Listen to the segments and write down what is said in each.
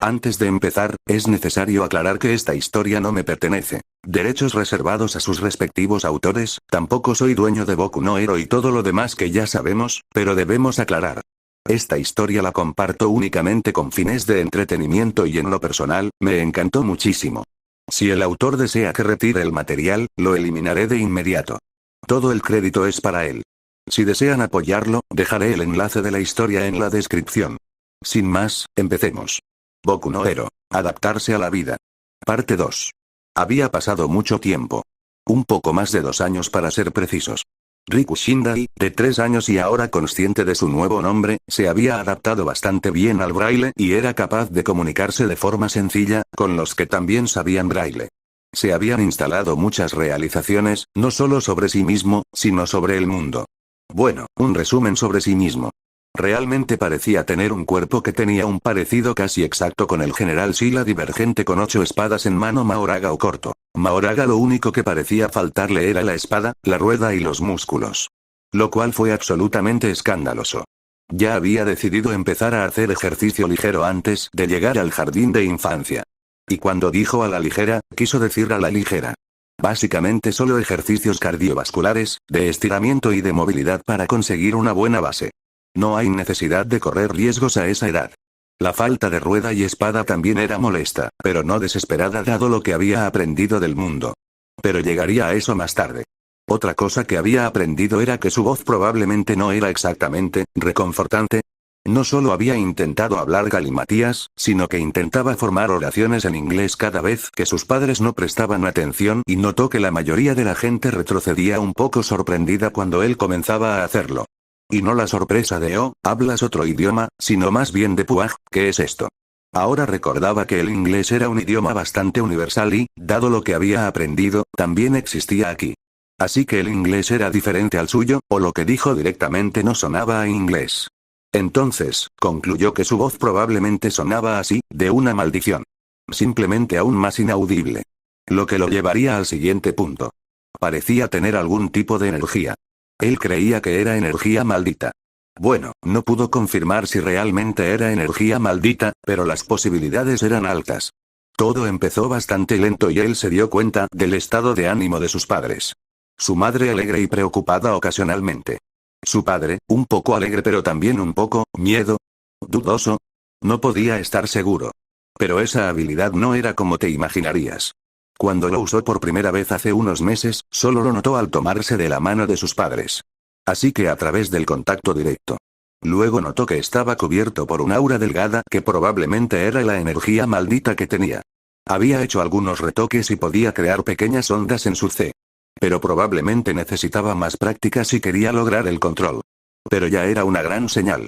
Antes de empezar, es necesario aclarar que esta historia no me pertenece. Derechos reservados a sus respectivos autores, tampoco soy dueño de Boku no Hero y todo lo demás que ya sabemos, pero debemos aclarar. Esta historia la comparto únicamente con fines de entretenimiento y en lo personal, me encantó muchísimo. Si el autor desea que retire el material, lo eliminaré de inmediato. Todo el crédito es para él. Si desean apoyarlo, dejaré el enlace de la historia en la descripción. Sin más, empecemos. Boku no Hero. Adaptarse a la vida. Parte 2. Había pasado mucho tiempo. Un poco más de 2 años para ser precisos. Riku Shindai, de 3 años y ahora consciente de su nuevo nombre, se había adaptado bastante bien al braille y era capaz de comunicarse de forma sencilla, con los que también sabían braille. Se habían instalado muchas realizaciones, no solo sobre sí mismo, sino sobre el mundo. Bueno, un resumen sobre sí mismo. Realmente parecía tener un cuerpo que tenía un parecido casi exacto con el general Sila divergente con 8 espadas en mano Mahoraga o corto. Mahoraga lo único que parecía faltarle era la espada, la rueda y los músculos. Lo cual fue absolutamente escandaloso. Ya había decidido empezar a hacer ejercicio ligero antes de llegar al jardín de infancia. Y cuando dijo a la ligera, quiso decir a la ligera. Básicamente solo ejercicios cardiovasculares, de estiramiento y de movilidad para conseguir una buena base. No hay necesidad de correr riesgos a esa edad. La falta de rueda y espada también era molesta, pero no desesperada dado lo que había aprendido del mundo. Pero llegaría a eso más tarde. Otra cosa que había aprendido era que su voz probablemente no era exactamente reconfortante. No solo había intentado hablar galimatías, sino que intentaba formar oraciones en inglés cada vez que sus padres no prestaban atención y notó que la mayoría de la gente retrocedía un poco sorprendida cuando él comenzaba a hacerlo. Y no la sorpresa de «oh, hablas otro idioma», sino más bien de «puaj, ¿qué es esto?». Ahora recordaba que el inglés era un idioma bastante universal y, dado lo que había aprendido, también existía aquí. Así que el inglés era diferente al suyo, o lo que dijo directamente no sonaba a inglés. Entonces, concluyó que su voz probablemente sonaba así, de una maldición. Simplemente aún más inaudible. Lo que lo llevaría al siguiente punto. Parecía tener algún tipo de energía. Él creía que era energía maldita. Bueno, no pudo confirmar si realmente era energía maldita, pero las posibilidades eran altas. Todo empezó bastante lento y él se dio cuenta del estado de ánimo de sus padres. Su madre alegre y preocupada ocasionalmente. Su padre, un poco alegre pero también un poco, miedo. Dudoso. No podía estar seguro. Pero esa habilidad no era como te imaginarías. Cuando lo usó por primera vez hace unos meses, solo lo notó al tomarse de la mano de sus padres. Así que a través del contacto directo. Luego notó que estaba cubierto por un aura delgada que probablemente era la energía maldita que tenía. Había hecho algunos retoques y podía crear pequeñas ondas en su C. Pero probablemente necesitaba más práctica si quería lograr el control. Pero ya era una gran señal.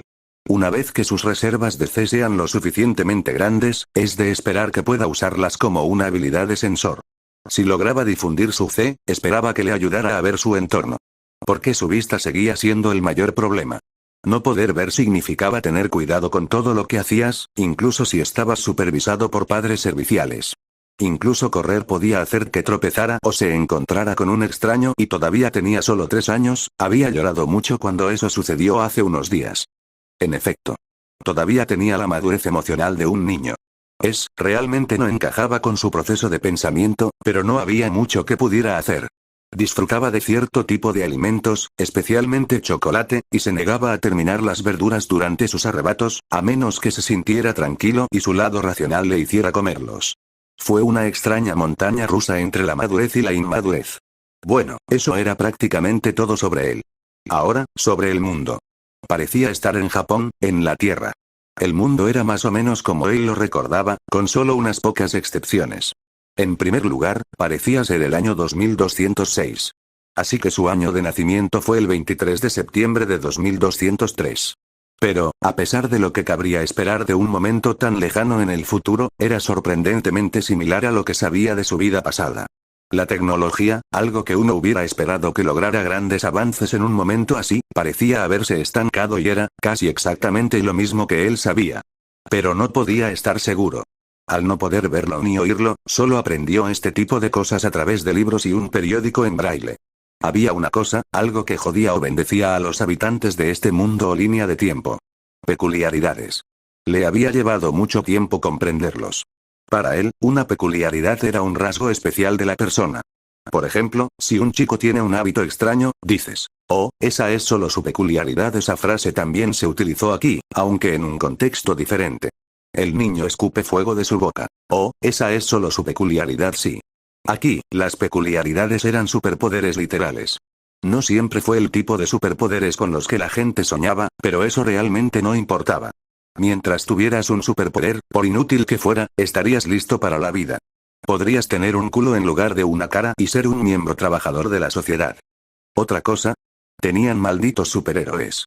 Una vez que sus reservas de C sean lo suficientemente grandes, es de esperar que pueda usarlas como una habilidad de sensor. Si lograba difundir su C, esperaba que le ayudara a ver su entorno. Porque su vista seguía siendo el mayor problema. No poder ver significaba tener cuidado con todo lo que hacías, incluso si estabas supervisado por padres serviciales. Incluso correr podía hacer que tropezara o se encontrara con un extraño y todavía tenía solo 3 años, había llorado mucho cuando eso sucedió hace unos días. En efecto. Todavía tenía la madurez emocional de un niño. Realmente no encajaba con su proceso de pensamiento, pero no había mucho que pudiera hacer. Disfrutaba de cierto tipo de alimentos, especialmente chocolate, y se negaba a terminar las verduras durante sus arrebatos, a menos que se sintiera tranquilo y su lado racional le hiciera comerlos. Fue una extraña montaña rusa entre la madurez y la inmadurez. Bueno, eso era prácticamente todo sobre él. Ahora, sobre el mundo. Parecía estar en Japón, en la Tierra. El mundo era más o menos como él lo recordaba, con solo unas pocas excepciones. En primer lugar, parecía ser el año 2206. Así que su año de nacimiento fue el 23 de septiembre de 2203. Pero, a pesar de lo que cabría esperar de un momento tan lejano en el futuro, era sorprendentemente similar a lo que sabía de su vida pasada. La tecnología, algo que uno hubiera esperado que lograra grandes avances en un momento así, parecía haberse estancado y era, casi exactamente lo mismo que él sabía. Pero no podía estar seguro. Al no poder verlo ni oírlo, solo aprendió este tipo de cosas a través de libros y un periódico en braille. Había una cosa, algo que jodía o bendecía a los habitantes de este mundo o línea de tiempo. Peculiaridades. Le había llevado mucho tiempo comprenderlos. Para él, una peculiaridad era un rasgo especial de la persona. Por ejemplo, si un chico tiene un hábito extraño, dices, oh, esa es solo su peculiaridad. Esa frase también se utilizó aquí, aunque en un contexto diferente. El niño escupe fuego de su boca. Oh, esa es solo su peculiaridad. Sí. Aquí, las peculiaridades eran superpoderes literales. No siempre fue el tipo de superpoderes con los que la gente soñaba, pero eso realmente no importaba. Mientras tuvieras un superpoder, por inútil que fuera, estarías listo para la vida. Podrías tener un culo en lugar de una cara y ser un miembro trabajador de la sociedad. Otra cosa, tenían malditos superhéroes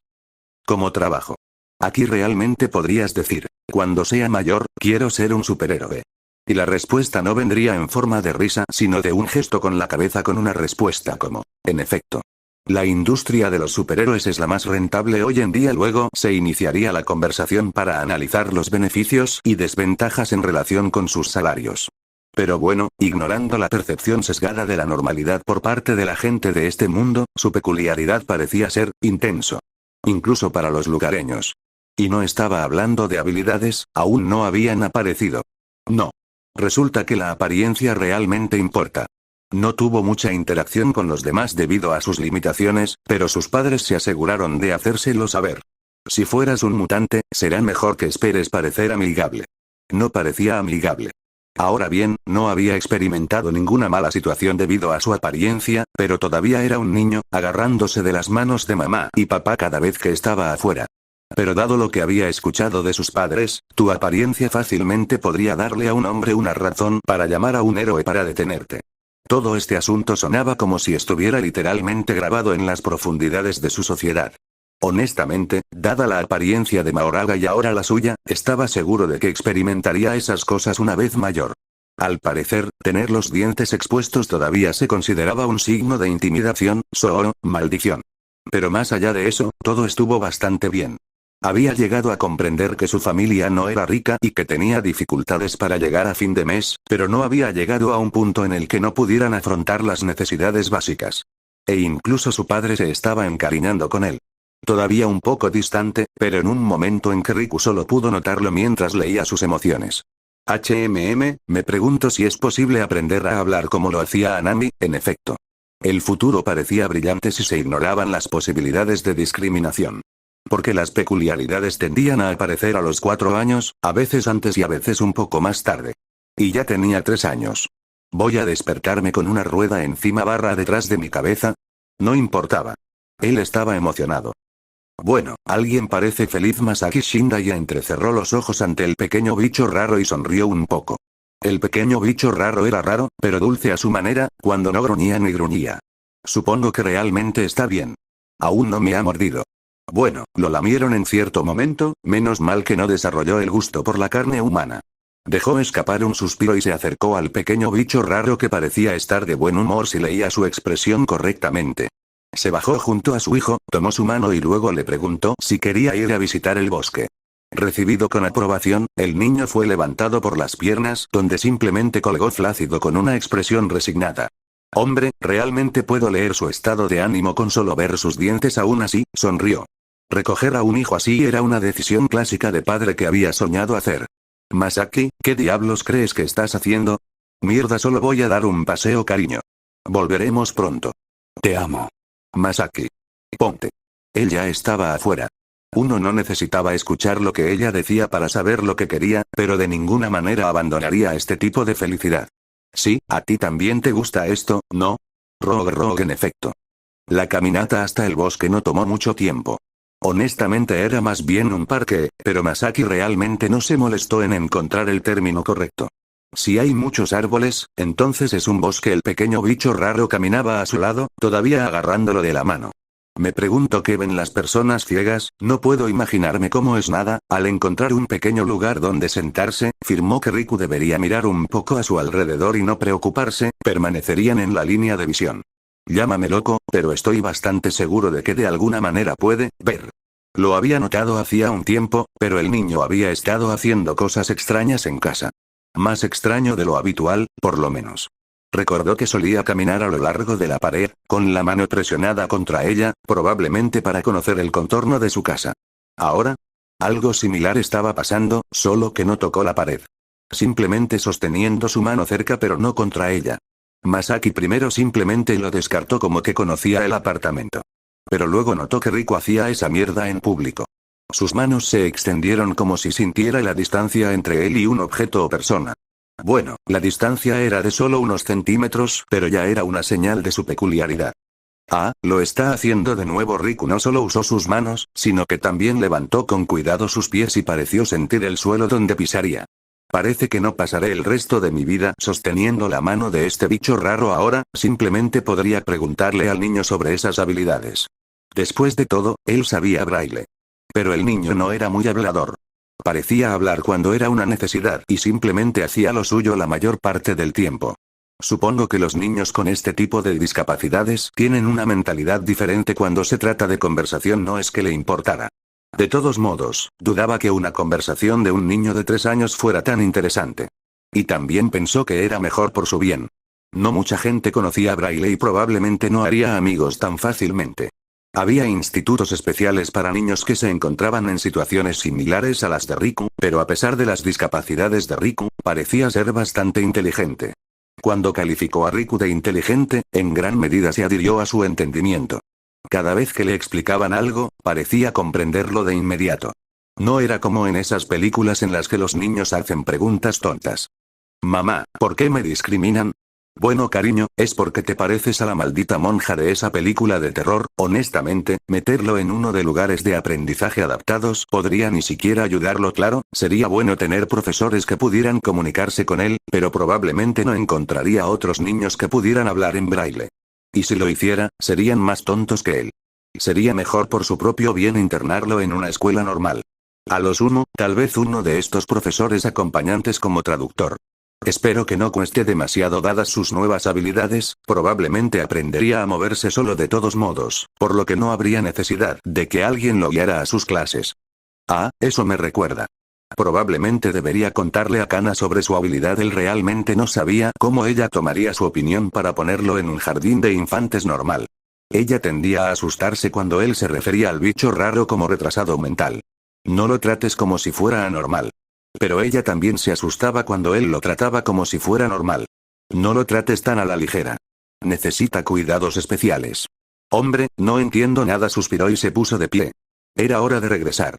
como trabajo. Aquí realmente podrías decir, cuando sea mayor, quiero ser un superhéroe. Y la respuesta no vendría en forma de risa, sino de un gesto con la cabeza, con una respuesta como, en efecto. La industria de los superhéroes es la más rentable hoy en día. Luego se iniciaría la conversación para analizar los beneficios y desventajas en relación con sus salarios. Pero bueno, ignorando la percepción sesgada de la normalidad por parte de la gente de este mundo, su peculiaridad parecía ser intenso. Incluso para los lugareños. Y no estaba hablando de habilidades, aún no habían aparecido. No. Resulta que la apariencia realmente importa. No tuvo mucha interacción con los demás debido a sus limitaciones, pero sus padres se aseguraron de hacérselo saber. Si fueras un mutante, será mejor que esperes parecer amigable. No parecía amigable. Ahora bien, no había experimentado ninguna mala situación debido a su apariencia, pero todavía era un niño, agarrándose de las manos de mamá y papá cada vez que estaba afuera. Pero dado lo que había escuchado de sus padres, tu apariencia fácilmente podría darle a un hombre una razón para llamar a un héroe para detenerte. Todo este asunto sonaba como si estuviera literalmente grabado en las profundidades de su sociedad. Honestamente, dada la apariencia de Mahoraga y ahora la suya, estaba seguro de que experimentaría esas cosas una vez mayor. Al parecer, tener los dientes expuestos todavía se consideraba un signo de intimidación, maldición. Pero más allá de eso, todo estuvo bastante bien. Había llegado a comprender que su familia no era rica y que tenía dificultades para llegar a fin de mes, pero no había llegado a un punto en el que no pudieran afrontar las necesidades básicas. E incluso su padre se estaba encariñando con él. Todavía un poco distante, pero en un momento en que Riku solo pudo notarlo mientras leía sus emociones. Me pregunto si es posible aprender a hablar como lo hacía Anami. En efecto. El futuro parecía brillante si se ignoraban las posibilidades de discriminación. Porque las peculiaridades tendían a aparecer a los 4 años, a veces antes y a veces un poco más tarde. Y ya tenía 3 años. ¿Voy a despertarme con una rueda encima detrás de mi cabeza? No importaba. Él estaba emocionado. Bueno, alguien parece feliz. Masaki Shindaya entrecerró los ojos ante el pequeño bicho raro y sonrió un poco. El pequeño bicho raro era raro, pero dulce a su manera, cuando no gruñía ni gruñía. Supongo que realmente está bien. Aún no me ha mordido. Bueno, lo lamieron en cierto momento, menos mal que no desarrolló el gusto por la carne humana. Dejó escapar un suspiro y se acercó al pequeño bicho raro que parecía estar de buen humor si leía su expresión correctamente. Se bajó junto a su hijo, tomó su mano y luego le preguntó si quería ir a visitar el bosque. Recibido con aprobación, el niño fue levantado por las piernas, donde simplemente colgó flácido con una expresión resignada. Hombre, realmente puedo leer su estado de ánimo con solo ver sus dientes. Aún así, sonrió. Recoger a un hijo así era una decisión clásica de padre que había soñado hacer. Masaki, ¿qué diablos crees que estás haciendo? Mierda, solo voy a dar un paseo, cariño. Volveremos pronto. Te amo. Masaki. Ponte. Él ya estaba afuera. Uno no necesitaba escuchar lo que ella decía para saber lo que quería, pero de ninguna manera abandonaría este tipo de felicidad. Sí, a ti también te gusta esto, ¿no? Rogue en efecto. La caminata hasta el bosque no tomó mucho tiempo. Honestamente era más bien un parque, pero Masaki realmente no se molestó en encontrar el término correcto. Si hay muchos árboles, entonces es un bosque. El pequeño bicho raro caminaba a su lado, todavía agarrándolo de la mano. Me pregunto qué ven las personas ciegas, no puedo imaginarme cómo es nada. Al encontrar un pequeño lugar donde sentarse, afirmó que Riku debería mirar un poco a su alrededor y no preocuparse, permanecerían en la línea de visión. Llámame loco, pero estoy bastante seguro de que de alguna manera puede ver. Lo había notado hacía un tiempo, pero el niño había estado haciendo cosas extrañas en casa. Más extraño de lo habitual, por lo menos. Recordó que solía caminar a lo largo de la pared, con la mano presionada contra ella, probablemente para conocer el contorno de su casa. Ahora, Algo similar estaba pasando, solo que no tocó la pared. Simplemente sosteniendo su mano cerca pero no contra ella. Masaki primero simplemente lo descartó como que conocía el apartamento. Pero luego notó que Riku hacía esa mierda en público. Sus manos se extendieron como si sintiera la distancia entre él y un objeto o persona. Bueno, la distancia era de solo unos centímetros, pero ya era una señal de su peculiaridad. Ah, lo está haciendo de nuevo. Riku no solo usó sus manos, sino que también levantó con cuidado sus pies y pareció sentir el suelo donde pisaría. Parece que no pasaré el resto de mi vida sosteniendo la mano de este bicho raro ahora, simplemente podría preguntarle al niño sobre esas habilidades. Después de todo, él sabía braille. Pero el niño no era muy hablador. Parecía hablar cuando era una necesidad y simplemente hacía lo suyo la mayor parte del tiempo. Supongo que los niños con este tipo de discapacidades tienen una mentalidad diferente cuando se trata de conversación, no es que le importara. De todos modos, dudaba que una conversación de un niño de 3 años fuera tan interesante. Y también pensó que era mejor por su bien. No mucha gente conocía a Braille y probablemente no haría amigos tan fácilmente. Había institutos especiales para niños que se encontraban en situaciones similares a las de Riku, pero a pesar de las discapacidades de Riku, parecía ser bastante inteligente. Cuando calificó a Riku de inteligente, en gran medida se adhirió a su entendimiento. Cada vez que le explicaban algo, parecía comprenderlo de inmediato. No era como en esas películas en las que los niños hacen preguntas tontas. Mamá, ¿por qué me discriminan? Bueno, cariño, es porque te pareces a la maldita monja de esa película de terror. Honestamente, meterlo en uno de lugares de aprendizaje adaptados podría ni siquiera ayudarlo. Claro, sería bueno tener profesores que pudieran comunicarse con él, pero probablemente no encontraría otros niños que pudieran hablar en braille. Y si lo hiciera, serían más tontos que él. Sería mejor por su propio bien internarlo en una escuela normal. A lo sumo, tal vez uno de estos profesores acompañantes como traductor. Espero que no cueste demasiado dadas sus nuevas habilidades, probablemente aprendería a moverse solo de todos modos, por lo que no habría necesidad de que alguien lo guiara a sus clases. Ah, eso me recuerda. Probablemente debería contarle a Kana sobre su habilidad. Él realmente no sabía cómo ella tomaría su opinión para ponerlo en un jardín de infantes normal. Ella tendía a asustarse cuando él se refería al bicho raro como retrasado mental. No lo trates como si fuera anormal. Pero ella también se asustaba cuando él lo trataba como si fuera normal. No lo trates tan a la ligera. Necesita cuidados especiales. Hombre, no entiendo nada, suspiró y se puso de pie. Era hora de regresar.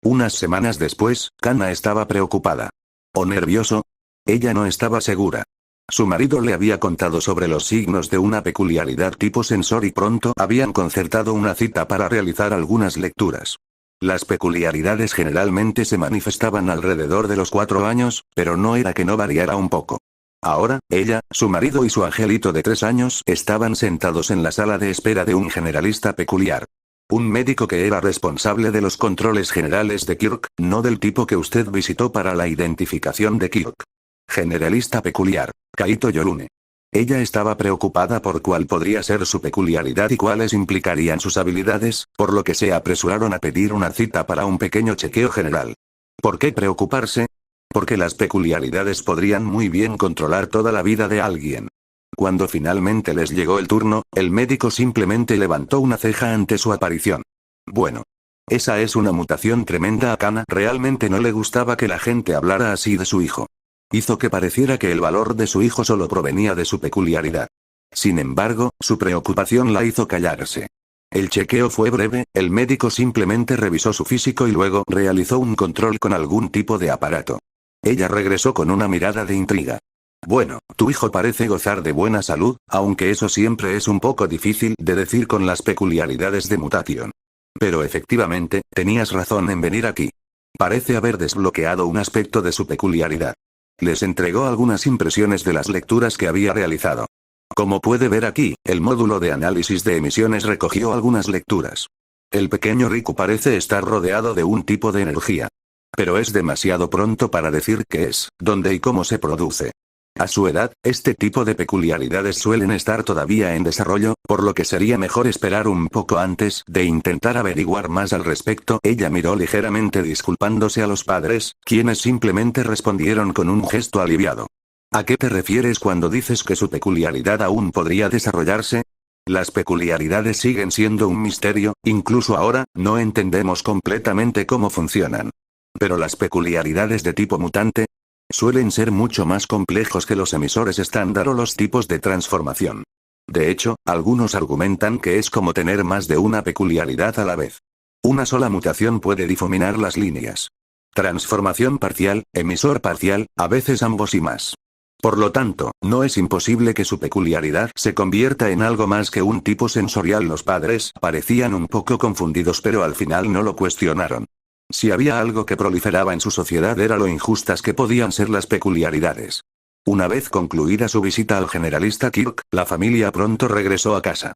Unas semanas después, Kana estaba preocupada. ¿O nervioso? Ella no estaba segura. Su marido le había contado sobre los signos de una peculiaridad tipo sensor y pronto habían concertado una cita para realizar algunas lecturas. Las peculiaridades generalmente se manifestaban alrededor de los 4 años, pero no era que no variara un poco. Ahora, ella, su marido y su angelito de 3 años estaban sentados en la sala de espera de un generalista peculiar. Un médico que era responsable de los controles generales de Kirk, no del tipo que usted visitó para la identificación de Kirk. Generalista peculiar, Kaito Yorune. Ella estaba preocupada por cuál podría ser su peculiaridad y cuáles implicarían sus habilidades, por lo que se apresuraron a pedir una cita para un pequeño chequeo general. ¿Por qué preocuparse? Porque las peculiaridades podrían muy bien controlar toda la vida de alguien. Cuando finalmente les llegó el turno, el médico simplemente levantó una ceja ante su aparición. Bueno. Esa es una mutación tremenda a Kana. Realmente no le gustaba que la gente hablara así de su hijo. Hizo que pareciera que el valor de su hijo solo provenía de su peculiaridad. Sin embargo, su preocupación la hizo callarse. El chequeo fue breve, el médico simplemente revisó su físico y luego realizó un control con algún tipo de aparato. Ella regresó con una mirada de intriga. Bueno, tu hijo parece gozar de buena salud, aunque eso siempre es un poco difícil de decir con las peculiaridades de mutación. Pero efectivamente, tenías razón en venir aquí. Parece haber desbloqueado un aspecto de su peculiaridad. Les entregó algunas impresiones de las lecturas que había realizado. Como puede ver aquí, el módulo de análisis de emisiones recogió algunas lecturas. El pequeño Riku parece estar rodeado de un tipo de energía. Pero es demasiado pronto para decir qué es, dónde y cómo se produce. A su edad, este tipo de peculiaridades suelen estar todavía en desarrollo, por lo que sería mejor esperar un poco antes de intentar averiguar más al respecto. Ella miró ligeramente disculpándose a los padres, quienes simplemente respondieron con un gesto aliviado. ¿A qué te refieres cuando dices que su peculiaridad aún podría desarrollarse? Las peculiaridades siguen siendo un misterio, incluso ahora, no entendemos completamente cómo funcionan. Pero las peculiaridades de tipo mutante suelen ser mucho más complejos que los emisores estándar o los tipos de transformación. De hecho, algunos argumentan que es como tener más de una peculiaridad a la vez. Una sola mutación puede difuminar las líneas. Transformación parcial, emisor parcial, a veces ambos y más. Por lo tanto, no es imposible que su peculiaridad se convierta en algo más que un tipo sensorial. Los padres parecían un poco confundidos, pero al final no lo cuestionaron. Si había algo que proliferaba en su sociedad era lo injustas que podían ser las peculiaridades. Una vez concluida su visita al generalista Kirk, la familia pronto regresó a casa.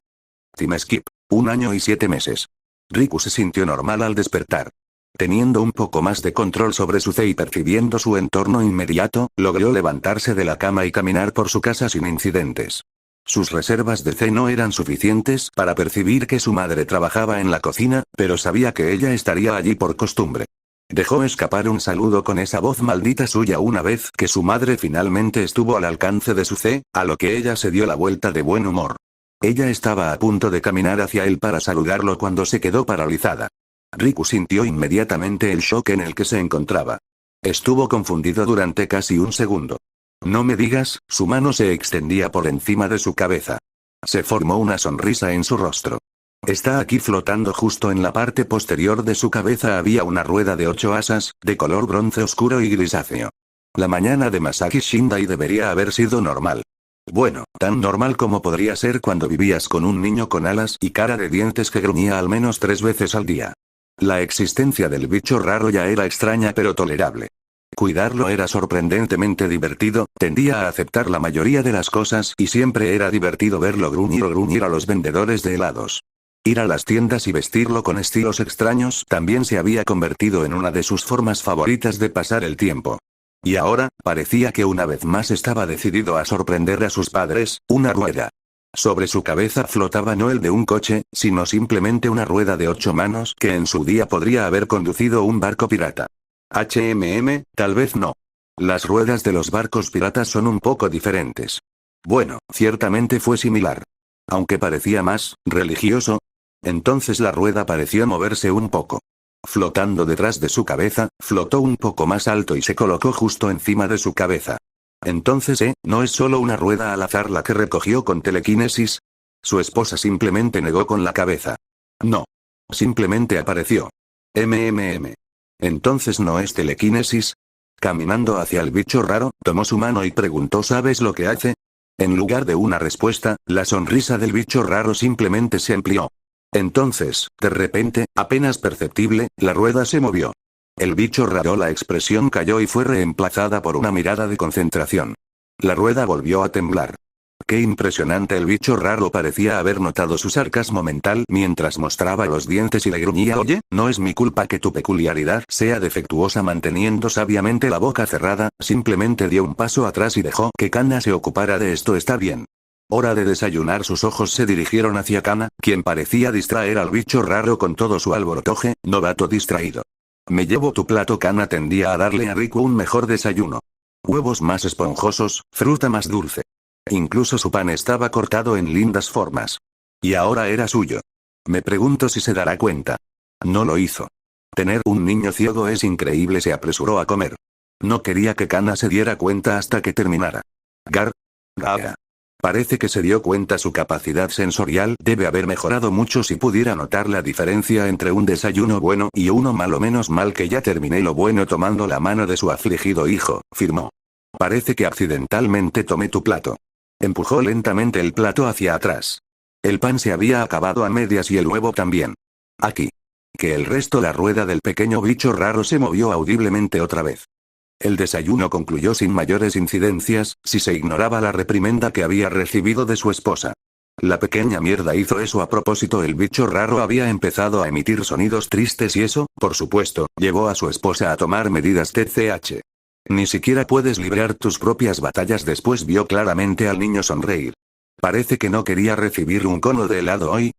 Time skip. 1 año y 7 meses. Riku se sintió normal al despertar. Teniendo un poco más de control sobre su fe y percibiendo su entorno inmediato, logró levantarse de la cama y caminar por su casa sin incidentes. Sus reservas de fe no eran suficientes para percibir que su madre trabajaba en la cocina, pero sabía que ella estaría allí por costumbre. Dejó escapar un saludo con esa voz maldita suya una vez que su madre finalmente estuvo al alcance de su fe, a lo que ella se dio la vuelta de buen humor. Ella estaba a punto de caminar hacia él para saludarlo cuando se quedó paralizada. Riku sintió inmediatamente el shock en el que se encontraba. Estuvo confundido durante casi un segundo. No me digas, su mano se extendía por encima de su cabeza. Se formó una sonrisa en su rostro. Está aquí flotando justo en la parte posterior de su cabeza había una rueda de 8 asas, de color bronce oscuro y grisáceo. La mañana de Masaki Shindai debería haber sido normal. Bueno, tan normal como podría ser cuando vivías con un niño con alas y cara de dientes que gruñía al menos 3 veces al día. La existencia del bicho raro ya era extraña pero tolerable. Cuidarlo era sorprendentemente divertido, tendía a aceptar la mayoría de las cosas y siempre era divertido verlo gruñir a los vendedores de helados. Ir a las tiendas y vestirlo con estilos extraños también se había convertido en una de sus formas favoritas de pasar el tiempo. Y ahora, parecía que una vez más estaba decidido a sorprender a sus padres, una rueda. Sobre su cabeza flotaba no el de un coche, sino simplemente una rueda de 8 manos que en su día podría haber conducido un barco pirata. Tal vez no. Las ruedas de los barcos piratas son un poco diferentes. Bueno, ciertamente fue similar. Aunque parecía más religioso. Entonces la rueda pareció moverse un poco. Flotando detrás de su cabeza, flotó un poco más alto y se colocó justo encima de su cabeza. Entonces, ¿no es solo una rueda al azar la que recogió con telequinesis? Su esposa simplemente negó con la cabeza. No. Simplemente apareció. Entonces no es telequinesis. Caminando hacia el bicho raro, tomó su mano y preguntó ¿sabes lo que hace? En lugar de una respuesta, la sonrisa del bicho raro simplemente se amplió. Entonces, de repente, apenas perceptible, la rueda se movió. El bicho raro la expresión cayó y fue reemplazada por una mirada de concentración. La rueda volvió a temblar. Qué impresionante, el bicho raro parecía haber notado su sarcasmo mental mientras mostraba los dientes y le gruñía oye, no es mi culpa que tu peculiaridad sea defectuosa. Manteniendo sabiamente la boca cerrada, simplemente dio un paso atrás y dejó que Kana se ocupara de esto. Está bien. Hora de desayunar. Sus ojos se dirigieron hacia Kana, quien parecía distraer al bicho raro con todo su alborotoje, novato distraído. Me llevo tu plato. Kana tendía a darle a Riku un mejor desayuno. Huevos más esponjosos, fruta más dulce. Incluso su pan estaba cortado en lindas formas. Y ahora era suyo. Me pregunto si se dará cuenta. No lo hizo. Tener un niño ciego es increíble. Se apresuró a comer. No quería que Kana se diera cuenta hasta que terminara. Gaga. Parece que se dio cuenta. Su capacidad sensorial debe haber mejorado mucho. Si pudiera notar la diferencia entre un desayuno bueno y uno malo. Menos mal que ya terminé lo bueno. Tomando la mano de su afligido hijo, afirmó. Parece que accidentalmente tomé tu plato. Empujó lentamente el plato hacia atrás. El pan se había acabado a medias y el huevo también. Aquí. Que el resto. La rueda del pequeño bicho raro se movió audiblemente otra vez. El desayuno concluyó sin mayores incidencias, si se ignoraba la reprimenda que había recibido de su esposa. La pequeña mierda hizo eso a propósito. El bicho raro había empezado a emitir sonidos tristes y eso, por supuesto, llevó a su esposa a tomar medidas TCH. Ni siquiera puedes librar tus propias batallas. Después vio claramente al niño sonreír. Parece que no quería recibir un cono de helado hoy.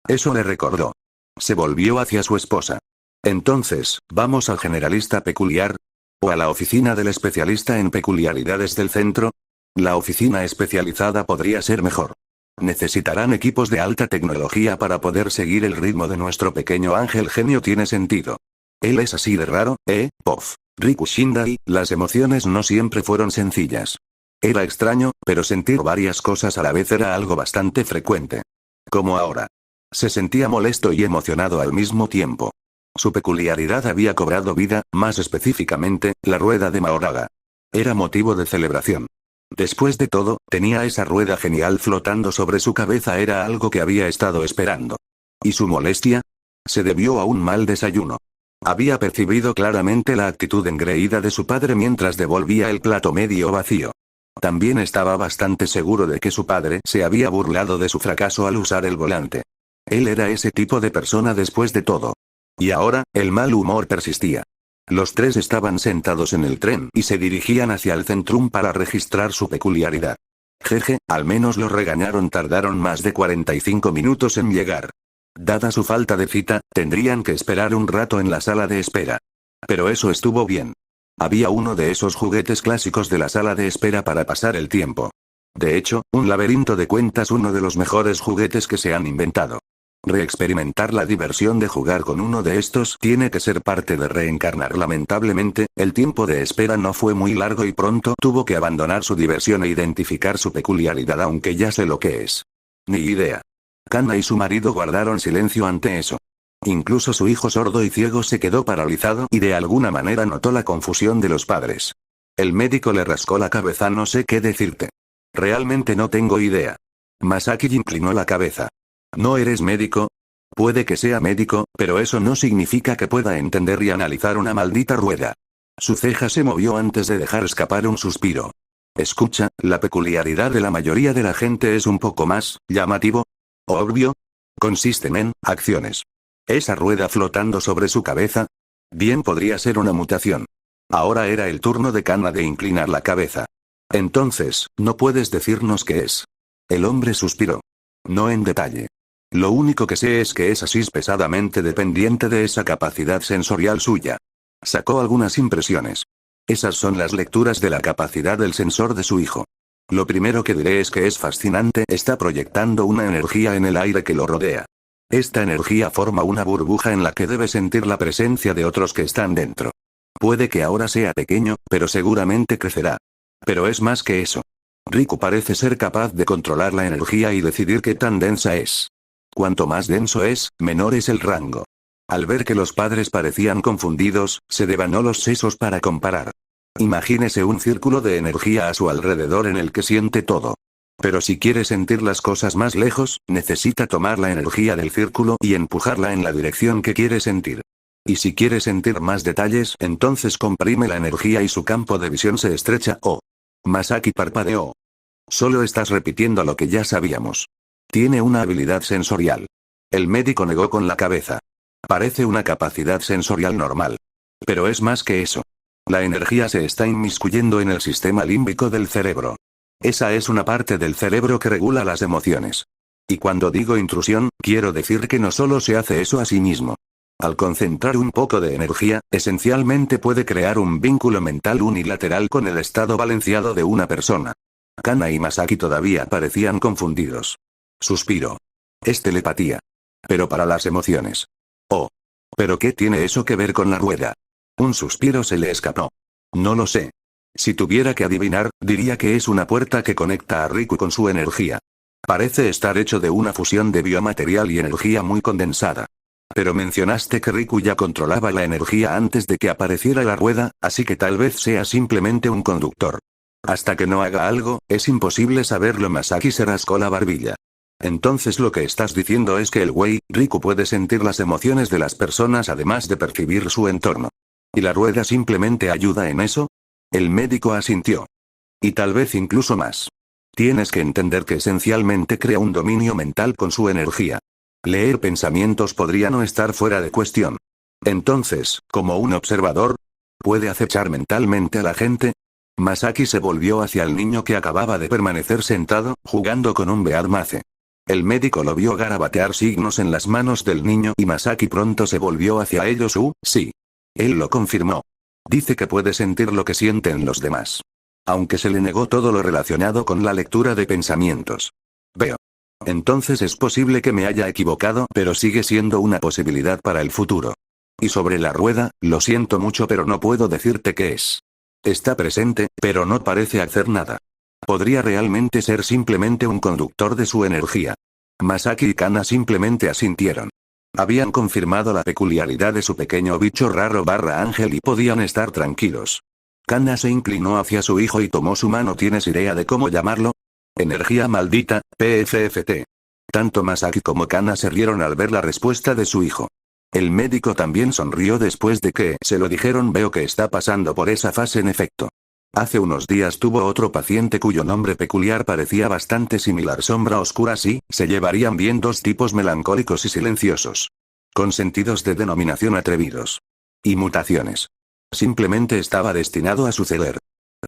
Eso le recordó. Se volvió hacia su esposa. Entonces, ¿vamos al generalista peculiar? ¿O a la oficina del especialista en peculiaridades del centro? La oficina especializada podría ser mejor. Necesitarán equipos de alta tecnología para poder seguir el ritmo de nuestro pequeño ángel genio. Tiene sentido. Él es así de raro, Puff. Riku Shindai, las emociones no siempre fueron sencillas. Era extraño, pero sentir varias cosas a la vez era algo bastante frecuente. Como ahora. Se sentía molesto y emocionado al mismo tiempo. Su peculiaridad había cobrado vida, más específicamente, la rueda de Mahoraga. Era motivo de celebración. Después de todo, tenía esa rueda genial flotando sobre su cabeza, era algo que había estado esperando. ¿Y su molestia? Se debió a un mal desayuno. Había percibido claramente la actitud engreída de su padre mientras devolvía el plato medio vacío. También estaba bastante seguro de que su padre se había burlado de su fracaso al usar el volante. Él era ese tipo de persona después de todo. Y ahora, el mal humor persistía. Los tres estaban sentados en el tren y se dirigían hacia el centrum para registrar su peculiaridad. Jeje, al menos lo regañaron. Tardaron más de 45 minutos en llegar. Dada su falta de cita, tendrían que esperar un rato en la sala de espera. Pero eso estuvo bien. Había uno de esos juguetes clásicos de la sala de espera para pasar el tiempo. De hecho, un laberinto de cuentas, uno de los mejores juguetes que se han inventado. Reexperimentar la diversión de jugar con uno de estos tiene que ser parte de reencarnar. Lamentablemente, el tiempo de espera no fue muy largo y pronto tuvo que abandonar su diversión e identificar su peculiaridad, aunque ya sé lo que es. Ni idea. Kana y su marido guardaron silencio ante eso. Incluso su hijo sordo y ciego se quedó paralizado y de alguna manera notó la confusión de los padres. El médico le rascó la cabeza. No sé qué decirte. Realmente no tengo idea. Masaki inclinó la cabeza. ¿No eres médico? Puede que sea médico, pero eso no significa que pueda entender y analizar una maldita rueda. Su ceja se movió antes de dejar escapar un suspiro. Escucha, la peculiaridad de la mayoría de la gente es un poco más llamativo. Obvio. Consisten en acciones. Esa rueda flotando sobre su cabeza. Bien, podría ser una mutación. Ahora era el turno de Kana de inclinar la cabeza. Entonces, ¿no puedes decirnos qué es? El hombre suspiró. No en detalle. Lo único que sé es que es así, pesadamente dependiente de esa capacidad sensorial suya. Sacó algunas impresiones. Esas son las lecturas de la capacidad del sensor de su hijo. Lo primero que diré es que es fascinante, está proyectando una energía en el aire que lo rodea. Esta energía forma una burbuja en la que debe sentir la presencia de otros que están dentro. Puede que ahora sea pequeño, pero seguramente crecerá. Pero es más que eso. Riku parece ser capaz de controlar la energía y decidir qué tan densa es. Cuanto más denso es, menor es el rango. Al ver que los padres parecían confundidos, se devanó los sesos para comparar. Imagínese un círculo de energía a su alrededor en el que siente todo. Pero si quiere sentir las cosas más lejos, necesita tomar la energía del círculo y empujarla en la dirección que quiere sentir. Y si quiere sentir más detalles, entonces comprime la energía y su campo de visión se estrecha. Masaki parpadeó. Solo estás repitiendo lo que ya sabíamos. Tiene una habilidad sensorial. El médico negó con la cabeza. Parece una capacidad sensorial normal. Pero es más que eso. La energía se está inmiscuyendo en el sistema límbico del cerebro. Esa es una parte del cerebro que regula las emociones. Y cuando digo intrusión, quiero decir que no solo se hace eso a sí mismo. Al concentrar un poco de energía, esencialmente puede crear un vínculo mental unilateral con el estado balanceado de una persona. Kana y Masaki todavía parecían confundidos. Suspiro. Es telepatía. Pero para las emociones. ¿Pero qué tiene eso que ver con la rueda? Un suspiro se le escapó. No lo sé. Si tuviera que adivinar, diría que es una puerta que conecta a Riku con su energía. Parece estar hecho de una fusión de biomaterial y energía muy condensada. Pero mencionaste que Riku ya controlaba la energía antes de que apareciera la rueda, así que tal vez sea simplemente un conductor. Hasta que no haga algo, es imposible saberlo. Masaki se rascó la barbilla. Entonces lo que estás diciendo es que el güey, Riku, puede sentir las emociones de las personas además de percibir su entorno. ¿Y la rueda simplemente ayuda en eso? El médico asintió. Y tal vez incluso más. Tienes que entender que esencialmente crea un dominio mental con su energía. Leer pensamientos podría no estar fuera de cuestión. Entonces, como un observador, ¿puede acechar mentalmente a la gente? Masaki se volvió hacia el niño que acababa de permanecer sentado, jugando con un Bead Mace. El médico lo vio garabatear signos en las manos del niño y Masaki pronto se volvió hacia ellos. Sí. Él lo confirmó. Dice que puede sentir lo que sienten los demás. Aunque se le negó todo lo relacionado con la lectura de pensamientos. Veo. Entonces es posible que me haya equivocado, pero sigue siendo una posibilidad para el futuro. Y sobre la rueda, lo siento mucho pero no puedo decirte qué es. Está presente, pero no parece hacer nada. Podría realmente ser simplemente un conductor de su energía. Masaki y Kana simplemente asintieron. Habían confirmado la peculiaridad de su pequeño bicho raro barra ángel y podían estar tranquilos. Kana se inclinó hacia su hijo y tomó su mano. ¿Tienes idea de cómo llamarlo? Energía maldita, PFFT. Tanto Masaki como Kana se rieron al ver la respuesta de su hijo. El médico también sonrió después de que se lo dijeron. Veo que está pasando por esa fase en efecto. Hace unos días tuvo otro paciente cuyo nombre peculiar parecía bastante similar. Sombra oscura. Sí, se llevarían bien dos tipos melancólicos y silenciosos. Con sentidos de denominación atrevidos. Y mutaciones. Simplemente estaba destinado a suceder.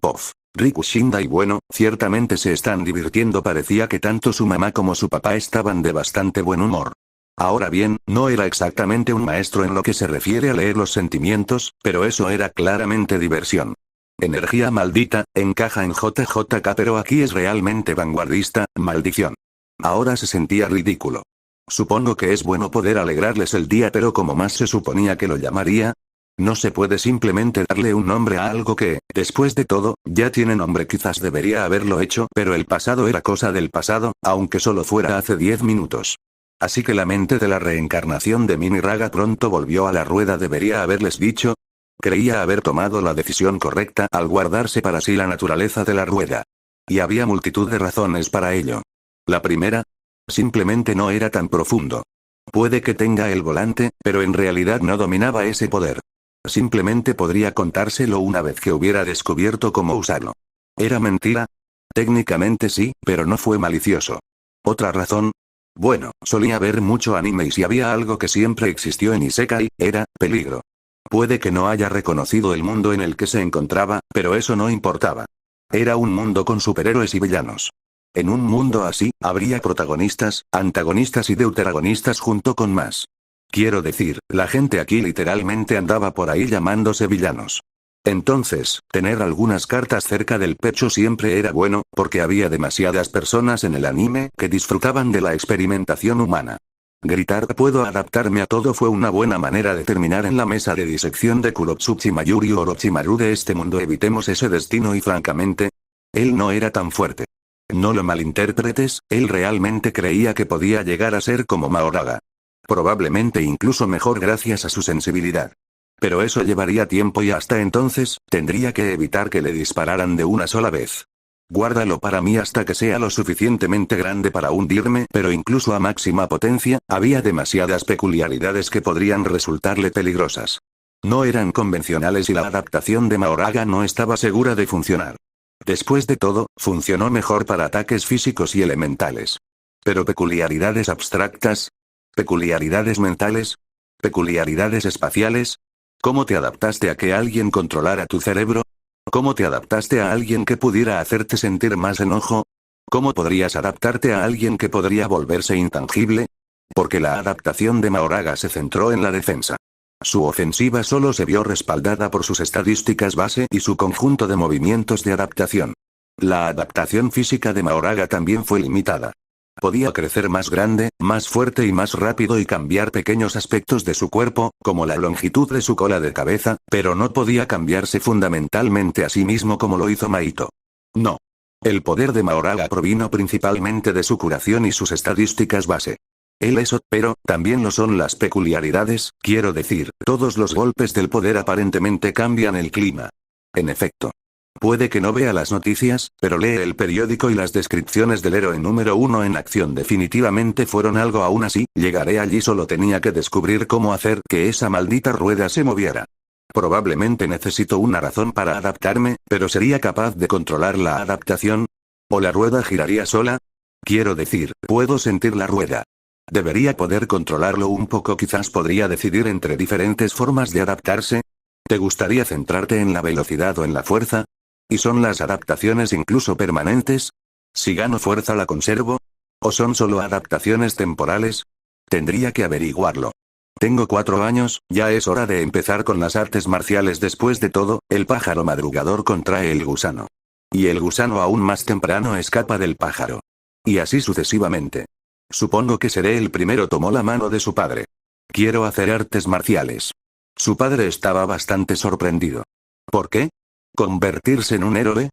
Pof. Riku Shindai. Bueno, ciertamente se están divirtiendo. Parecía que tanto su mamá como su papá estaban de bastante buen humor. Ahora bien, no era exactamente un maestro en lo que se refiere a leer los sentimientos, pero eso era claramente diversión. Energía maldita, encaja en JJK, pero aquí es realmente vanguardista, maldición. Ahora se sentía ridículo. Supongo que es bueno poder alegrarles el día, pero ¿cómo más se suponía que lo llamaría? No se puede simplemente darle un nombre a algo que, después de todo, ya tiene nombre. Quizás debería haberlo hecho, pero el pasado era cosa del pasado, aunque solo fuera hace 10 minutos. Así que la mente de la reencarnación de Mini Raga pronto volvió a la rueda. Debería haberles dicho. Creía haber tomado la decisión correcta al guardarse para sí la naturaleza de la rueda. Y había multitud de razones para ello. La primera. Simplemente no era tan profundo. Puede que tenga el volante, pero en realidad no dominaba ese poder. Simplemente podría contárselo una vez que hubiera descubierto cómo usarlo. ¿Era mentira? Técnicamente sí, pero no fue malicioso. ¿Otra razón? Bueno, solía ver mucho anime y si había algo que siempre existió en Isekai, era peligro. Puede que no haya reconocido el mundo en el que se encontraba, pero eso no importaba. Era un mundo con superhéroes y villanos. En un mundo así, habría protagonistas, antagonistas y deuteragonistas junto con más. Quiero decir, la gente aquí literalmente andaba por ahí llamándose villanos. Entonces, tener algunas cartas cerca del pecho siempre era bueno, porque había demasiadas personas en el anime que disfrutaban de la experimentación humana. Gritar "puedo adaptarme a todo" fue una buena manera de terminar en la mesa de disección de Kurotsuchi Mayuri Orochimaru de este mundo. Evitemos ese destino y francamente, él no era tan fuerte. No lo malinterpretes, él realmente creía que podía llegar a ser como Mahoraga. Probablemente incluso mejor gracias a su sensibilidad. Pero eso llevaría tiempo y hasta entonces, tendría que evitar que le dispararan de una sola vez. Guárdalo para mí hasta que sea lo suficientemente grande para hundirme, pero incluso a máxima potencia, había demasiadas peculiaridades que podrían resultarle peligrosas. No eran convencionales y la adaptación de Mahoraga no estaba segura de funcionar. Después de todo, funcionó mejor para ataques físicos y elementales. Pero peculiaridades abstractas, peculiaridades mentales, peculiaridades espaciales. ¿Cómo te adaptaste a que alguien controlara tu cerebro? ¿Cómo te adaptaste a alguien que pudiera hacerte sentir más enojo? ¿Cómo podrías adaptarte a alguien que podría volverse intangible? Porque la adaptación de Mahoraga se centró en la defensa. Su ofensiva solo se vio respaldada por sus estadísticas base y su conjunto de movimientos de adaptación. La adaptación física de Mahoraga también fue limitada. Podía crecer más grande, más fuerte y más rápido y cambiar pequeños aspectos de su cuerpo, como la longitud de su cola de cabeza, pero no podía cambiarse fundamentalmente a sí mismo como lo hizo Mahito. No. El poder de Mahoraga provino principalmente de su curación y sus estadísticas base. Él eso, pero, también lo son las peculiaridades, quiero decir, todos los golpes del poder aparentemente cambian el clima. En efecto. Puede que no vea las noticias, pero lee el periódico y las descripciones del héroe número 1 en acción definitivamente fueron algo. Aún así, llegaré allí. Solo tenía que descubrir cómo hacer que esa maldita rueda se moviera. Probablemente necesito una razón para adaptarme, pero ¿sería capaz de controlar la adaptación? ¿O la rueda giraría sola? Quiero decir, puedo sentir la rueda. Debería poder controlarlo un poco. Quizás podría decidir entre diferentes formas de adaptarse. ¿Te gustaría centrarte en la velocidad o en la fuerza? ¿Y son las adaptaciones incluso permanentes? Si gano fuerza, ¿la conservo? ¿O son solo adaptaciones temporales? Tendría que averiguarlo. Tengo 4 años, ya es hora de empezar con las artes marciales. Después de todo, el pájaro madrugador contrae el gusano. Y el gusano aún más temprano escapa del pájaro. Y así sucesivamente. Supongo que seré el primero. Tomó la mano de su padre. Quiero hacer artes marciales. Su padre estaba bastante sorprendido. ¿Por qué? ¿Convertirse en un héroe?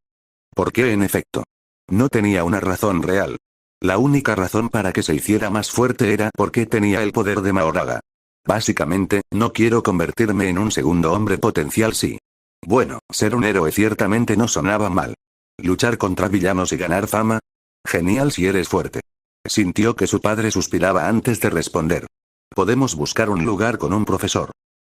¿Por qué en efecto? No tenía una razón real. La única razón para que se hiciera más fuerte era porque tenía el poder de Mahoraga. Básicamente, no quiero convertirme en un segundo hombre potencial. Sí. Bueno, ser un héroe ciertamente no sonaba mal. Luchar contra villanos y ganar fama. Genial si eres fuerte. Sintió que su padre suspiraba antes de responder. Podemos buscar un lugar con un profesor.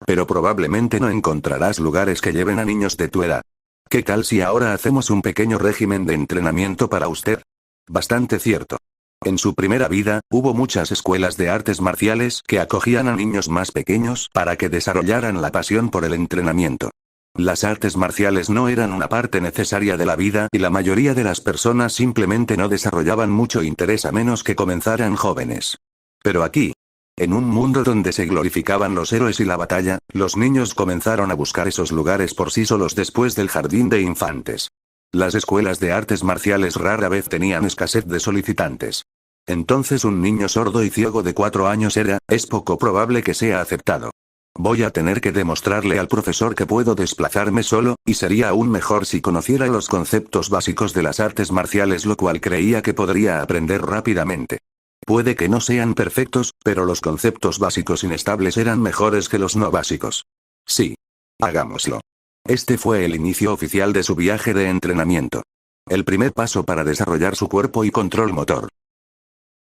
Pero probablemente no encontrarás lugares que lleven a niños de tu edad. ¿Qué tal si ahora hacemos un pequeño régimen de entrenamiento para usted? Bastante cierto. En su primera vida, hubo muchas escuelas de artes marciales que acogían a niños más pequeños para que desarrollaran la pasión por el entrenamiento. Las artes marciales no eran una parte necesaria de la vida y la mayoría de las personas simplemente no desarrollaban mucho interés a menos que comenzaran jóvenes. Pero aquí, en un mundo donde se glorificaban los héroes y la batalla, los niños comenzaron a buscar esos lugares por sí solos después del jardín de infantes. Las escuelas de artes marciales rara vez tenían escasez de solicitantes. Entonces un niño sordo y ciego de 4 años es poco probable que sea aceptado. Voy a tener que demostrarle al profesor que puedo desplazarme solo, y sería aún mejor si conociera los conceptos básicos de las artes marciales, lo cual creía que podría aprender rápidamente. Puede que no sean perfectos, pero los conceptos básicos inestables eran mejores que los no básicos. Sí. Hagámoslo. Este fue el inicio oficial de su viaje de entrenamiento. El primer paso para desarrollar su cuerpo y control motor.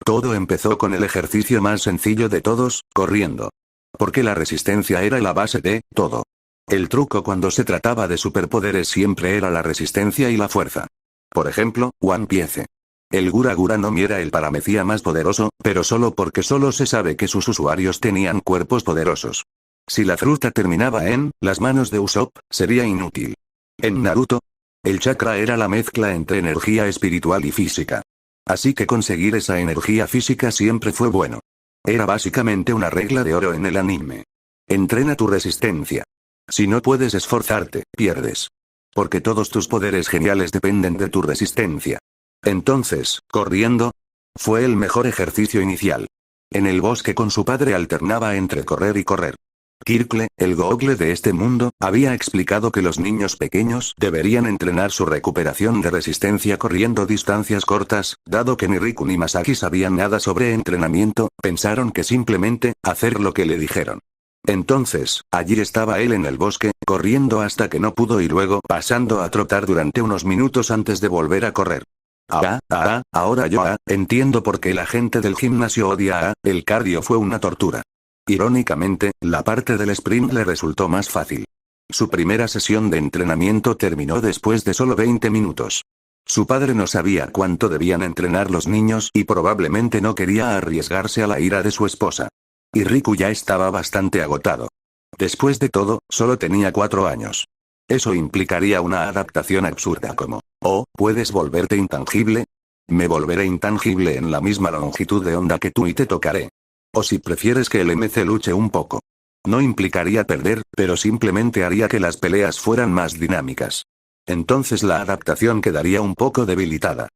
Todo empezó con el ejercicio más sencillo de todos, corriendo. Porque la resistencia era la base de todo. El truco cuando se trataba de superpoderes siempre era la resistencia y la fuerza. Por ejemplo, One Piece. El Gura Gura no Mi era el paramecía más poderoso, pero solo porque solo se sabe que sus usuarios tenían cuerpos poderosos. Si la fruta terminaba en las manos de Usopp, sería inútil. En Naruto, el chakra era la mezcla entre energía espiritual y física. Así que conseguir esa energía física siempre fue bueno. Era básicamente una regla de oro en el anime. Entrena tu resistencia. Si no puedes esforzarte, pierdes. Porque todos tus poderes geniales dependen de tu resistencia. Entonces, corriendo, fue el mejor ejercicio inicial. En el bosque con su padre alternaba entre correr y correr. Kirkle, el Google de este mundo, había explicado que los niños pequeños deberían entrenar su recuperación de resistencia corriendo distancias cortas, dado que ni Riku ni Masaki sabían nada sobre entrenamiento, pensaron que simplemente, hacer lo que le dijeron. Entonces, allí estaba él en el bosque, corriendo hasta que no pudo y luego pasando a trotar durante unos minutos antes de volver a correr. Ahora yo entiendo por qué la gente del gimnasio odia el cardio fue una tortura. Irónicamente, la parte del sprint le resultó más fácil. Su primera sesión de entrenamiento terminó después de solo 20 minutos. Su padre no sabía cuánto debían entrenar los niños y probablemente no quería arriesgarse a la ira de su esposa. Y Riku ya estaba bastante agotado. Después de todo, solo tenía 4 años. Eso implicaría una adaptación absurda como, ¿puedes volverte intangible? Me volveré intangible en la misma longitud de onda que tú y te tocaré. O si prefieres que el MC luche un poco. No implicaría perder, pero simplemente haría que las peleas fueran más dinámicas. Entonces la adaptación quedaría un poco debilitada.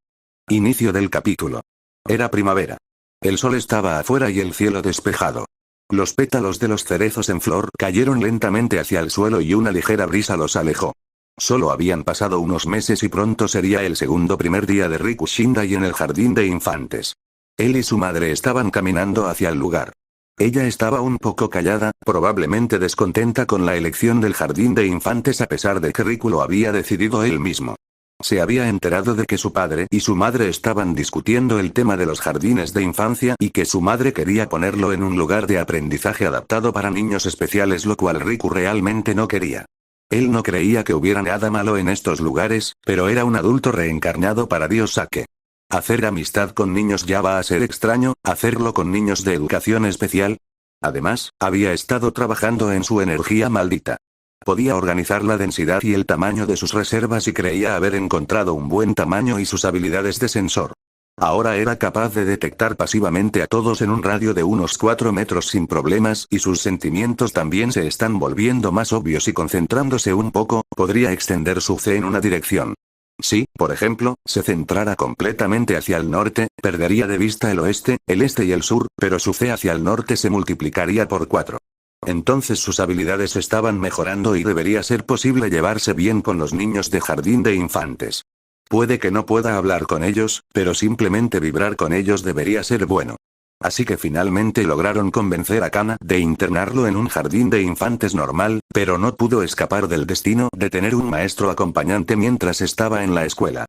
Inicio del capítulo. Era primavera. El sol estaba afuera y el cielo despejado. Los pétalos de los cerezos en flor cayeron lentamente hacia el suelo y una ligera brisa los alejó. Solo habían pasado unos meses y pronto sería el segundo primer día de Riku Shindai en el jardín de infantes. Él y su madre estaban caminando hacia el lugar. Ella estaba un poco callada, probablemente descontenta con la elección del jardín de infantes a pesar de que Riku lo había decidido él mismo. Se había enterado de que su padre y su madre estaban discutiendo el tema de los jardines de infancia y que su madre quería ponerlo en un lugar de aprendizaje adaptado para niños especiales, lo cual Riku realmente no quería. Él no creía que hubiera nada malo en estos lugares, pero era un adulto reencarnado para Dios Sake. Hacer amistad con niños ya va a ser extraño, hacerlo con niños de educación especial. Además, había estado trabajando en su energía maldita. Podía organizar la densidad y el tamaño de sus reservas y creía haber encontrado un buen tamaño y sus habilidades de sensor. Ahora era capaz de detectar pasivamente a todos en un radio de unos 4 metros sin problemas y sus sentimientos también se están volviendo más obvios y concentrándose un poco, podría extender su fe en una dirección. Si, por ejemplo, se centrara completamente hacia el norte, perdería de vista el oeste, el este y el sur, pero su fe hacia el norte se multiplicaría por 4. Entonces sus habilidades estaban mejorando y debería ser posible llevarse bien con los niños de jardín de infantes. Puede que no pueda hablar con ellos, pero simplemente vibrar con ellos debería ser bueno. Así que finalmente lograron convencer a Kana de internarlo en un jardín de infantes normal, pero no pudo escapar del destino de tener un maestro acompañante mientras estaba en la escuela.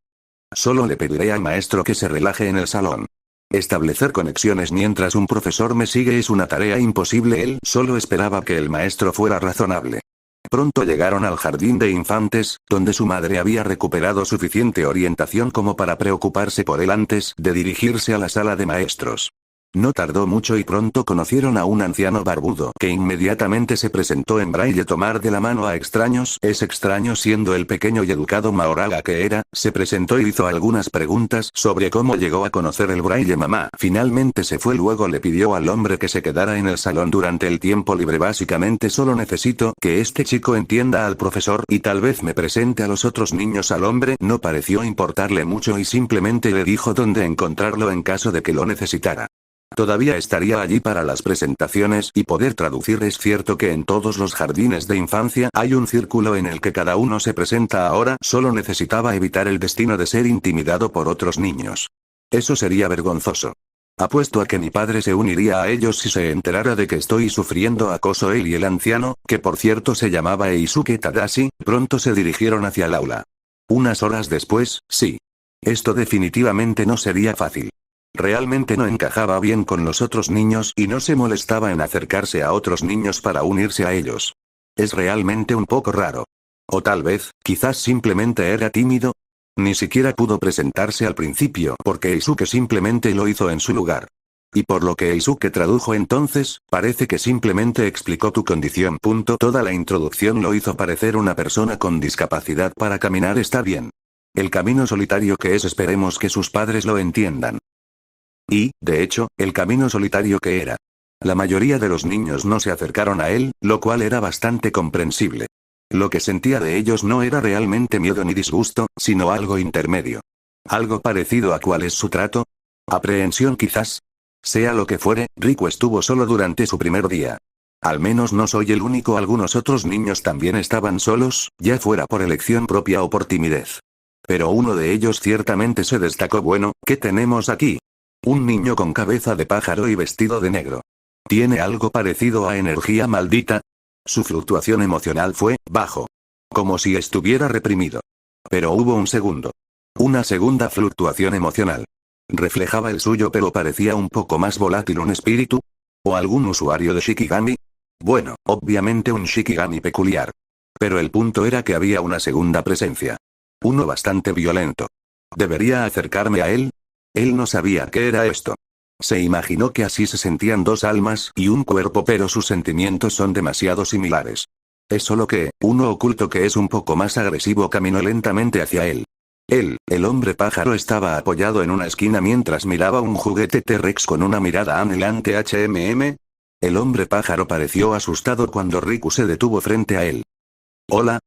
Solo le pediré al maestro que se relaje en el salón. Establecer conexiones mientras un profesor me sigue es una tarea imposible. Él solo esperaba que el maestro fuera razonable. Pronto llegaron al jardín de infantes, donde su madre había recuperado suficiente orientación como para preocuparse por él antes de dirigirse a la sala de maestros. No tardó mucho y pronto conocieron a un anciano barbudo que inmediatamente se presentó en braille. Tomar de la mano a extraños es extraño. Siendo el pequeño y educado Mahoraga que era, se presentó y hizo algunas preguntas sobre cómo llegó a conocer el braille. Mamá finalmente se fue. Luego le pidió al hombre que se quedara en el salón durante el tiempo libre. Básicamente solo necesito que este chico entienda al profesor y tal vez me presente a los otros niños. Al hombre no pareció importarle mucho y simplemente le dijo dónde encontrarlo en caso de que lo necesitara. Todavía estaría allí para las presentaciones y poder traducir. Es cierto que en todos los jardines de infancia hay un círculo en el que cada uno se presenta. Ahora solo necesitaba evitar el destino de ser intimidado por otros niños. Eso sería vergonzoso. Apuesto a que mi padre se uniría a ellos si se enterara de que estoy sufriendo acoso. Él y el anciano, que por cierto se llamaba Eisuke Tadashi, pronto se dirigieron hacia el aula. Unas horas después, sí. Esto definitivamente no sería fácil. Realmente no encajaba bien con los otros niños y no se molestaba en acercarse a otros niños para unirse a ellos. Es realmente un poco raro. O tal vez, quizás simplemente era tímido. Ni siquiera pudo presentarse al principio porque Eisuke simplemente lo hizo en su lugar. Y por lo que Eisuke tradujo entonces, parece que simplemente explicó tu condición. Toda la introducción lo hizo parecer una persona con discapacidad para caminar. Está bien. El camino solitario que es. Esperemos que sus padres lo entiendan. Y, de hecho, el camino solitario que era. La mayoría de los niños no se acercaron a él, lo cual era bastante comprensible. Lo que sentía de ellos no era realmente miedo ni disgusto, sino algo intermedio. Algo parecido a cuál es su trato. Aprehensión quizás. Sea lo que fuere, Riku estuvo solo durante su primer día. Al menos no soy el único. Algunos otros niños también estaban solos, ya fuera por elección propia o por timidez. Pero uno de ellos ciertamente se destacó. Bueno, ¿qué tenemos aquí? Un niño con cabeza de pájaro y vestido de negro. ¿Tiene algo parecido a energía maldita? Su fluctuación emocional fue bajo. Como si estuviera reprimido. Pero hubo un segundo. Una segunda fluctuación emocional. Reflejaba el suyo pero parecía un poco más volátil. ¿Un espíritu? ¿O algún usuario de Shikigami? Bueno, obviamente un Shikigami peculiar. Pero el punto era que había una segunda presencia. Uno bastante violento. ¿Debería acercarme a él? Él no sabía qué era esto. Se imaginó que así se sentían dos almas y un cuerpo, pero sus sentimientos son demasiado similares. Es solo que, uno oculto que es un poco más agresivo, caminó lentamente hacia él. Él, el hombre pájaro, estaba apoyado en una esquina mientras miraba un juguete T-Rex con una mirada anhelante. El hombre pájaro pareció asustado cuando Riku se detuvo frente a él. Hola,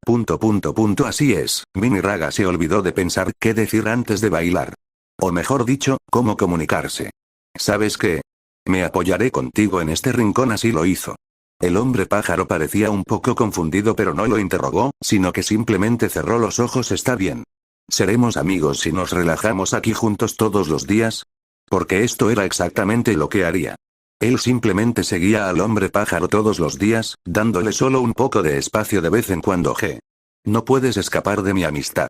Así es, Mini Raga se olvidó de pensar qué decir antes de bailar. O mejor dicho, cómo comunicarse. ¿Sabes qué? Me apoyaré contigo en este rincón. Así lo hizo. El hombre pájaro parecía un poco confundido pero no lo interrogó, sino que simplemente cerró los ojos. Está bien. ¿Seremos amigos si nos relajamos aquí juntos todos los días? Porque esto era exactamente lo que haría. Él simplemente seguía al hombre pájaro todos los días, dándole solo un poco de espacio de vez en cuando. No puedes escapar de mi amistad.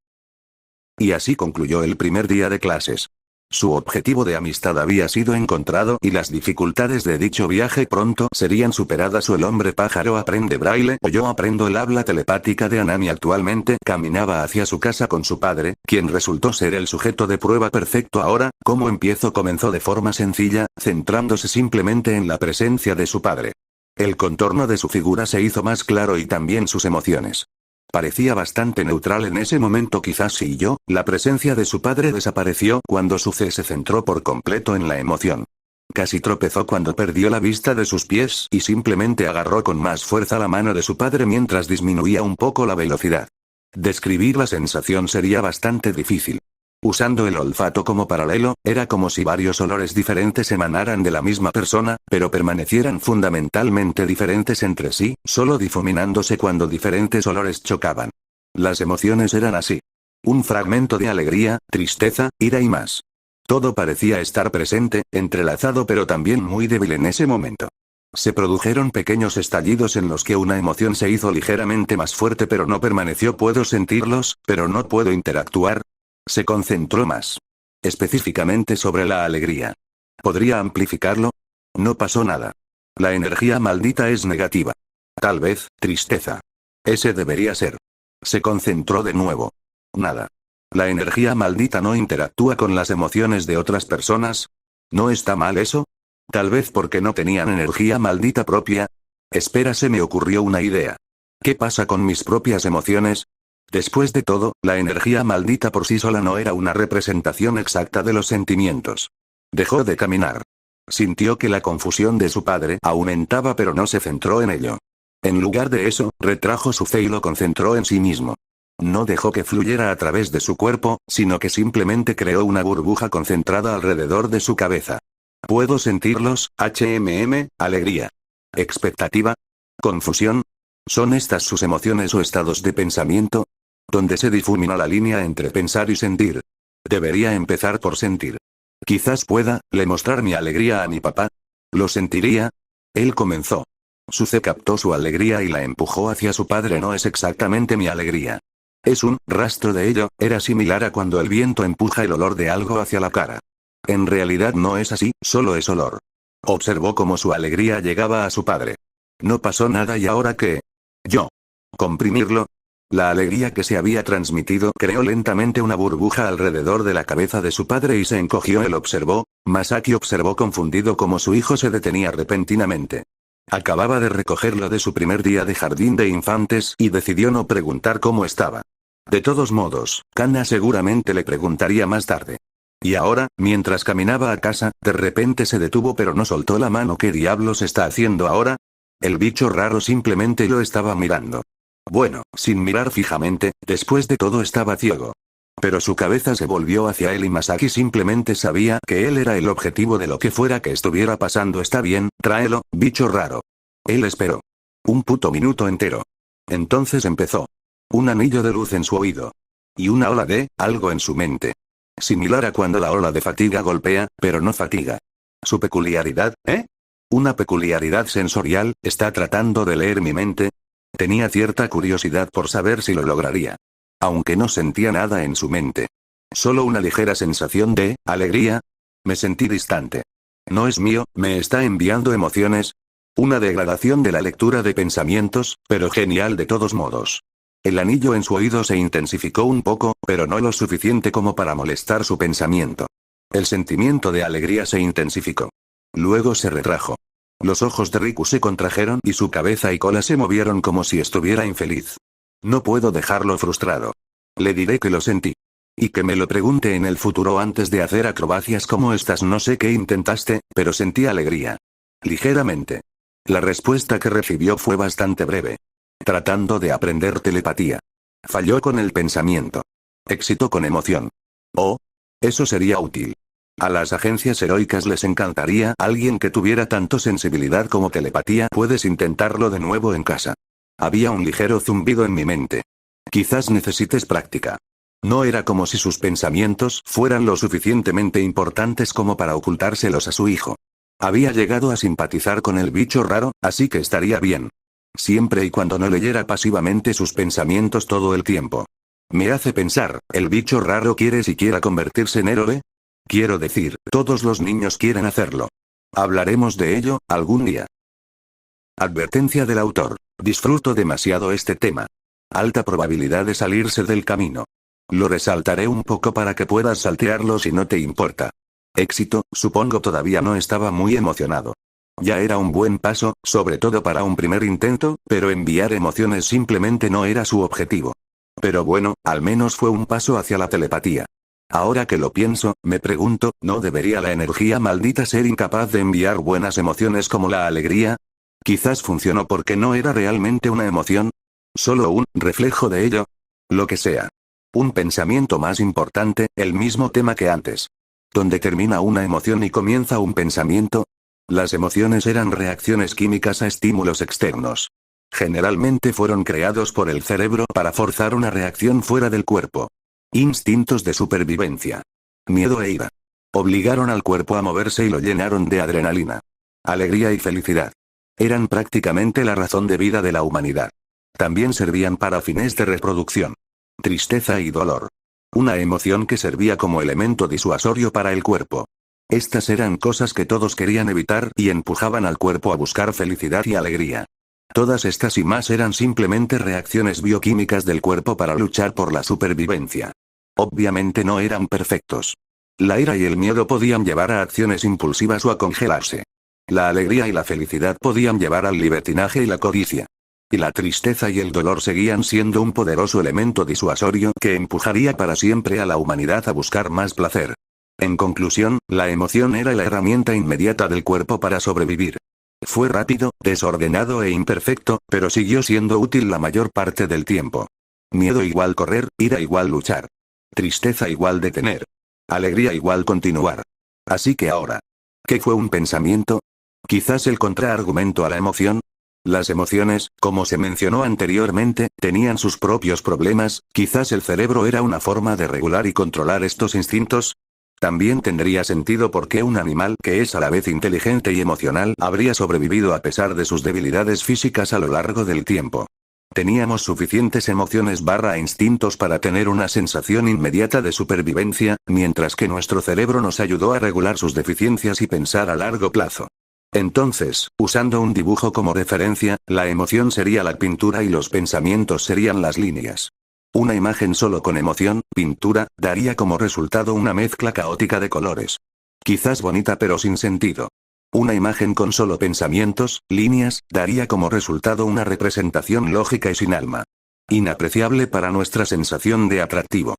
Y así concluyó el primer día de clases. Su objetivo de amistad había sido encontrado y las dificultades de dicho viaje pronto serían superadas. O el hombre pájaro aprende braille o yo aprendo el habla telepática de Anami. Actualmente caminaba hacia su casa con su padre, quien resultó ser el sujeto de prueba perfecto. Ahora, ¿cómo empiezo? Comenzó de forma sencilla, centrándose simplemente en la presencia de su padre. El contorno de su figura se hizo más claro y también sus emociones. Parecía bastante neutral en ese momento. Quizás sí. La presencia de su padre desapareció cuando su fe se centró por completo en la emoción. Casi tropezó cuando perdió la vista de sus pies y simplemente agarró con más fuerza la mano de su padre mientras disminuía un poco la velocidad. Describir la sensación sería bastante difícil. Usando el olfato como paralelo, era como si varios olores diferentes emanaran de la misma persona, pero permanecieran fundamentalmente diferentes entre sí, solo difuminándose cuando diferentes olores chocaban. Las emociones eran así. Un fragmento de alegría, tristeza, ira y más. Todo parecía estar presente, entrelazado pero también muy débil en ese momento. Se produjeron pequeños estallidos en los que una emoción se hizo ligeramente más fuerte pero no permaneció. Puedo sentirlos, pero no puedo interactuar. Se concentró más. Específicamente sobre la alegría. ¿Podría amplificarlo? No pasó nada. La energía maldita es negativa. Tal vez, tristeza. Ese debería ser. Se concentró de nuevo. Nada. La energía maldita no interactúa con las emociones de otras personas. ¿No está mal eso? Tal vez porque no tenían energía maldita propia. Espera, se me ocurrió una idea. ¿Qué pasa con mis propias emociones? Después de todo, la energía maldita por sí sola no era una representación exacta de los sentimientos. Dejó de caminar. Sintió que la confusión de su padre aumentaba pero no se centró en ello. En lugar de eso, retrajo su fe y lo concentró en sí mismo. No dejó que fluyera a través de su cuerpo, sino que simplemente creó una burbuja concentrada alrededor de su cabeza. Puedo sentirlos, alegría. Expectativa. Confusión. ¿Son estas sus emociones o estados de pensamiento? ¿Dónde se difumina la línea entre pensar y sentir? Debería empezar por sentir. Quizás pueda, le mostrar mi alegría a mi papá. ¿Lo sentiría? Él comenzó. Suze captó su alegría y la empujó hacia su padre. No es exactamente mi alegría. Es un rastro de ello, era similar a cuando el viento empuja el olor de algo hacia la cara. En realidad no es así, solo es olor. Observó cómo su alegría llegaba a su padre. No pasó nada y ahora qué. Yo. Comprimirlo. La alegría que se había transmitido creó lentamente una burbuja alrededor de la cabeza de su padre y se encogió. Él observó. Masaki observó confundido cómo su hijo se detenía repentinamente. Acababa de recogerlo de su primer día de jardín de infantes y decidió no preguntar cómo estaba. De todos modos, Kana seguramente le preguntaría más tarde. Y ahora, mientras caminaba a casa, de repente se detuvo pero no soltó la mano. ¿Qué diablos está haciendo ahora? El bicho raro simplemente lo estaba mirando. Bueno, sin mirar fijamente, después de todo estaba ciego. Pero su cabeza se volvió hacia él y Masaki simplemente sabía que él era el objetivo de lo que fuera que estuviera pasando. Está bien, tráelo, bicho raro. Él esperó. Un puto minuto entero. Entonces empezó. Un anillo de luz en su oído. Y una ola de algo en su mente. Similar a cuando la ola de fatiga golpea, pero no fatiga. Su peculiaridad, ¿eh? Una peculiaridad sensorial. ¿Está tratando de leer mi mente? Tenía cierta curiosidad por saber si lo lograría. Aunque no sentía nada en su mente. Solo una ligera sensación de alegría. Me sentí distante. No es mío, me está enviando emociones. Una degradación de la lectura de pensamientos, pero genial de todos modos. El anillo en su oído se intensificó un poco, pero no lo suficiente como para molestar su pensamiento. El sentimiento de alegría se intensificó. Luego se retrajo. Los ojos de Riku se contrajeron y su cabeza y cola se movieron como si estuviera infeliz. No puedo dejarlo frustrado. Le diré que lo sentí. Y que me lo pregunte en el futuro antes de hacer acrobacias como estas. No sé qué intentaste, pero sentí alegría. Ligeramente. La respuesta que recibió fue bastante breve. Tratando de aprender telepatía. Falló con el pensamiento. Éxito con emoción. Oh. Eso sería útil. A las agencias heroicas les encantaría alguien que tuviera tanto sensibilidad como telepatía. Puedes intentarlo de nuevo en casa. Había un ligero zumbido en mi mente. Quizás necesites práctica. No era como si sus pensamientos fueran lo suficientemente importantes como para ocultárselos a su hijo. Había llegado a simpatizar con el bicho raro, así que estaría bien. Siempre y cuando no leyera pasivamente sus pensamientos todo el tiempo. Me hace pensar, ¿el bicho raro quiere siquiera convertirse en héroe? Quiero decir, todos los niños quieren hacerlo. Hablaremos de ello, algún día. Advertencia del autor. Disfruto demasiado este tema. Alta probabilidad de salirse del camino. Lo resaltaré un poco para que puedas saltearlo si no te importa. Éxito, supongo. Todavía no estaba muy emocionado. Ya era un buen paso, sobre todo para un primer intento, pero enviar emociones simplemente no era su objetivo. Pero bueno, al menos fue un paso hacia la telepatía. Ahora que lo pienso, me pregunto, ¿no debería la energía maldita ser incapaz de enviar buenas emociones como la alegría? Quizás funcionó porque no era realmente una emoción. Solo un reflejo de ello. Lo que sea. Un pensamiento más importante, el mismo tema que antes. ¿Dónde termina una emoción y comienza un pensamiento? Las emociones eran reacciones químicas a estímulos externos. Generalmente fueron creados por el cerebro para forzar una reacción fuera del cuerpo. Instintos de supervivencia. Miedo e ira. Obligaron al cuerpo a moverse y lo llenaron de adrenalina. Alegría y felicidad. Eran prácticamente la razón de vida de la humanidad. También servían para fines de reproducción. Tristeza y dolor. Una emoción que servía como elemento disuasorio para el cuerpo. Estas eran cosas que todos querían evitar y empujaban al cuerpo a buscar felicidad y alegría. Todas estas y más eran simplemente reacciones bioquímicas del cuerpo para luchar por la supervivencia. Obviamente no eran perfectos. La ira y el miedo podían llevar a acciones impulsivas o a congelarse. La alegría y la felicidad podían llevar al libertinaje y la codicia. Y la tristeza y el dolor seguían siendo un poderoso elemento disuasorio que empujaría para siempre a la humanidad a buscar más placer. En conclusión, la emoción era la herramienta inmediata del cuerpo para sobrevivir. Fue rápido, desordenado e imperfecto, pero siguió siendo útil la mayor parte del tiempo. Miedo igual correr, ira igual luchar. Tristeza igual detener. Alegría igual continuar. Así que ahora, ¿qué fue un pensamiento? Quizás el contraargumento a la emoción. Las emociones, como se mencionó anteriormente, tenían sus propios problemas, quizás el cerebro era una forma de regular y controlar estos instintos. También tendría sentido por qué un animal que es a la vez inteligente y emocional habría sobrevivido a pesar de sus debilidades físicas a lo largo del tiempo. Teníamos suficientes emociones / instintos para tener una sensación inmediata de supervivencia, mientras que nuestro cerebro nos ayudó a regular sus deficiencias y pensar a largo plazo. Entonces, usando un dibujo como referencia, la emoción sería la pintura y los pensamientos serían las líneas. Una imagen solo con emoción, pintura, daría como resultado una mezcla caótica de colores. Quizás bonita pero sin sentido. Una imagen con solo pensamientos, líneas, daría como resultado una representación lógica y sin alma. Inapreciable para nuestra sensación de atractivo.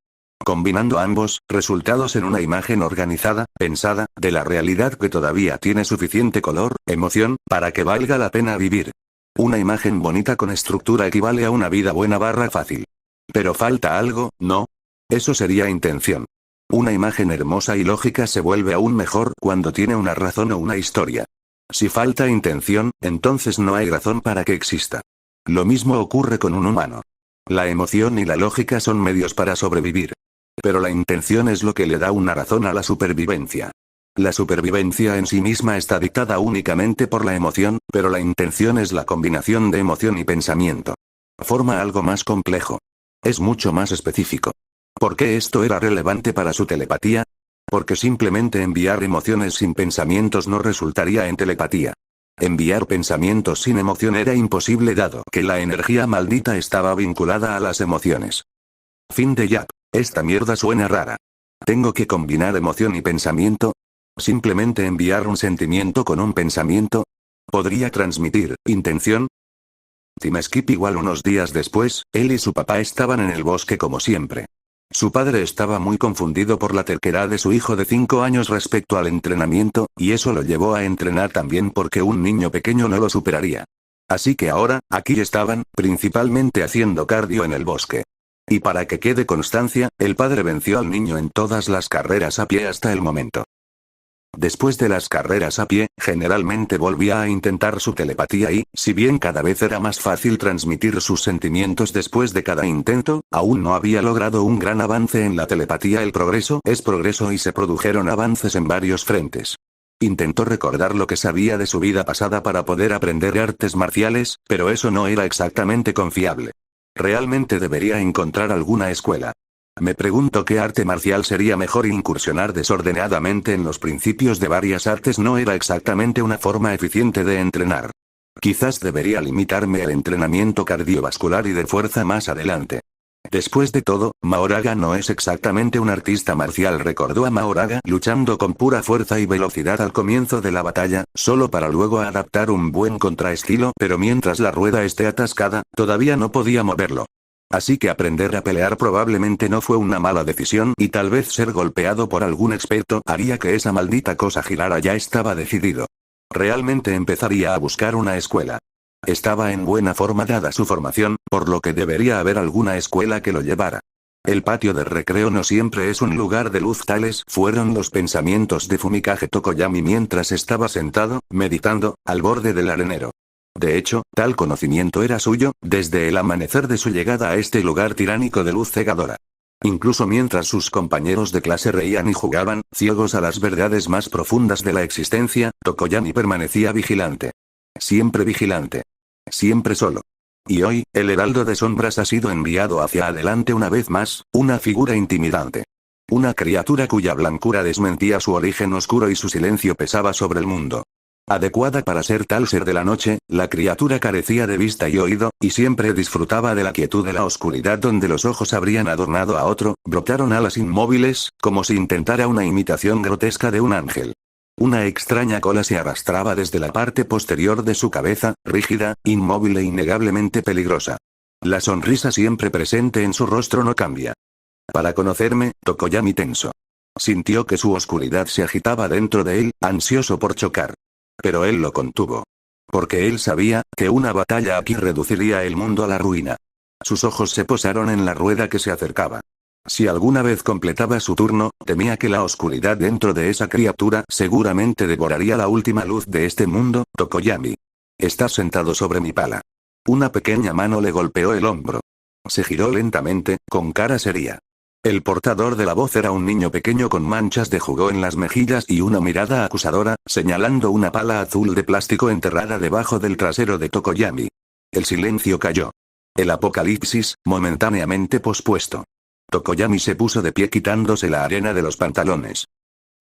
Combinando ambos, resultados en una imagen organizada, pensada, de la realidad que todavía tiene suficiente color, emoción, para que valga la pena vivir. Una imagen bonita con estructura equivale a una vida buena / fácil. Pero falta algo, ¿no? Eso sería intención. Una imagen hermosa y lógica se vuelve aún mejor cuando tiene una razón o una historia. Si falta intención, entonces no hay razón para que exista. Lo mismo ocurre con un humano. La emoción y la lógica son medios para sobrevivir. Pero la intención es lo que le da una razón a la supervivencia. La supervivencia en sí misma está dictada únicamente por la emoción, pero la intención es la combinación de emoción y pensamiento. Forma algo más complejo. Es mucho más específico. ¿Por qué esto era relevante para su telepatía? Porque simplemente enviar emociones sin pensamientos no resultaría en telepatía. Enviar pensamientos sin emoción era imposible dado que la energía maldita estaba vinculada a las emociones. Fin de Yap. Esta mierda suena rara. ¿Tengo que combinar emoción y pensamiento? ¿Simplemente enviar un sentimiento con un pensamiento? ¿Podría transmitir intención? Time skip igual unos días después, él y su papá estaban en el bosque como siempre. Su padre estaba muy confundido por la terquedad de su hijo de 5 años respecto al entrenamiento, y eso lo llevó a entrenar también porque un niño pequeño no lo superaría. Así que ahora, aquí estaban, principalmente haciendo cardio en el bosque. Y para que quede constancia, el padre venció al niño en todas las carreras a pie hasta el momento. Después de las carreras a pie, generalmente volvía a intentar su telepatía y, si bien cada vez era más fácil transmitir sus sentimientos después de cada intento, aún no había logrado un gran avance en la telepatía. El progreso es progreso y se produjeron avances en varios frentes. Intentó recordar lo que sabía de su vida pasada para poder aprender artes marciales, pero eso no era exactamente confiable. Realmente debería encontrar alguna escuela. Me pregunto qué arte marcial sería mejor. Incursionar desordenadamente en los principios de varias artes no era exactamente una forma eficiente de entrenar. Quizás debería limitarme al entrenamiento cardiovascular y de fuerza más adelante. Después de todo, Mahoraga no es exactamente un artista marcial. Recordó a Mahoraga luchando con pura fuerza y velocidad al comienzo de la batalla, solo para luego adaptar un buen contraestilo, pero mientras la rueda esté atascada, todavía no podía moverlo. Así que aprender a pelear probablemente no fue una mala decisión y tal vez ser golpeado por algún experto haría que esa maldita cosa girara. Ya estaba decidido. Realmente empezaría a buscar una escuela. Estaba en buena forma dada su formación, por lo que debería haber alguna escuela que lo llevara. El patio de recreo no siempre es un lugar de luz, tales fueron los pensamientos de Fumikage Tokoyami mientras estaba sentado, meditando, al borde del arenero. De hecho, tal conocimiento era suyo, desde el amanecer de su llegada a este lugar tiránico de luz cegadora. Incluso mientras sus compañeros de clase reían y jugaban, ciegos a las verdades más profundas de la existencia, Tokoyami permanecía vigilante. Siempre vigilante. Siempre solo. Y hoy, el heraldo de sombras ha sido enviado hacia adelante una vez más, una figura intimidante. Una criatura cuya blancura desmentía su origen oscuro y su silencio pesaba sobre el mundo. Adecuada para ser tal ser de la noche, la criatura carecía de vista y oído, y siempre disfrutaba de la quietud de la oscuridad donde los ojos habrían adornado a otro, brotaron alas inmóviles, como si intentara una imitación grotesca de un ángel. Una extraña cola se arrastraba desde la parte posterior de su cabeza, rígida, inmóvil e innegablemente peligrosa. La sonrisa siempre presente en su rostro no cambia. Para conocerme, Tokoyami tenso. Sintió que su oscuridad se agitaba dentro de él, ansioso por chocar. Pero él lo contuvo. Porque él sabía, que una batalla aquí reduciría el mundo a la ruina. Sus ojos se posaron en la rueda que se acercaba. Si alguna vez completaba su turno, temía que la oscuridad dentro de esa criatura seguramente devoraría la última luz de este mundo. Tokoyami. Estás sentado sobre mi pala. Una pequeña mano le golpeó el hombro. Se giró lentamente, con cara seria. El portador de la voz era un niño pequeño con manchas de jugo en las mejillas y una mirada acusadora, señalando una pala azul de plástico enterrada debajo del trasero de Tokoyami. El silencio cayó. El apocalipsis, momentáneamente pospuesto. Tokoyami se puso de pie quitándose la arena de los pantalones.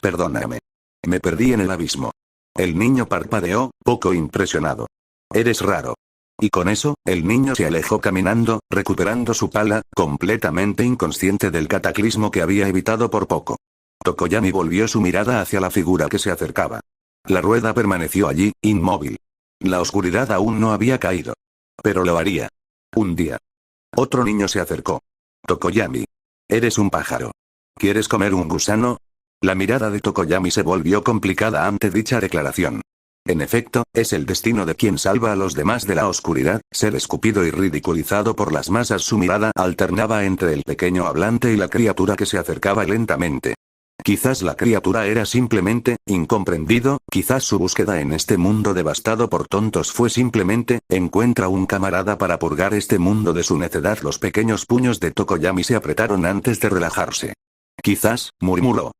Perdóname. Me perdí en el abismo. El niño parpadeó, poco impresionado. Eres raro. Y con eso, el niño se alejó caminando, recuperando su pala, completamente inconsciente del cataclismo que había evitado por poco. Tokoyami volvió su mirada hacia la figura que se acercaba. La rueda permaneció allí, inmóvil. La oscuridad aún no había caído. Pero lo haría. Un día. Otro niño se acercó. Tokoyami. Eres un pájaro. ¿Quieres comer un gusano? La mirada de Tokoyami se volvió complicada ante dicha declaración. En efecto, es el destino de quien salva a los demás de la oscuridad, ser escupido y ridiculizado por las masas. Su mirada alternaba entre el pequeño hablante y la criatura que se acercaba lentamente. Quizás la criatura era simplemente, incomprendido, quizás su búsqueda en este mundo devastado por tontos fue simplemente, encuentra un camarada para purgar este mundo de su necedad. Los pequeños puños de Tokoyami se apretaron antes de relajarse. Quizás, murmuró.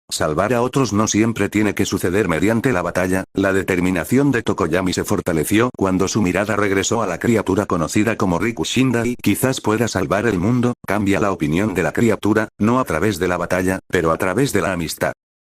Salvar a otros no siempre tiene que suceder mediante la batalla. La determinación de Tokoyami se fortaleció cuando su mirada regresó a la criatura conocida como Riku Shindai. Quizás pueda salvar el mundo, cambia la opinión de la criatura, no a través de la batalla, pero a través de la amistad.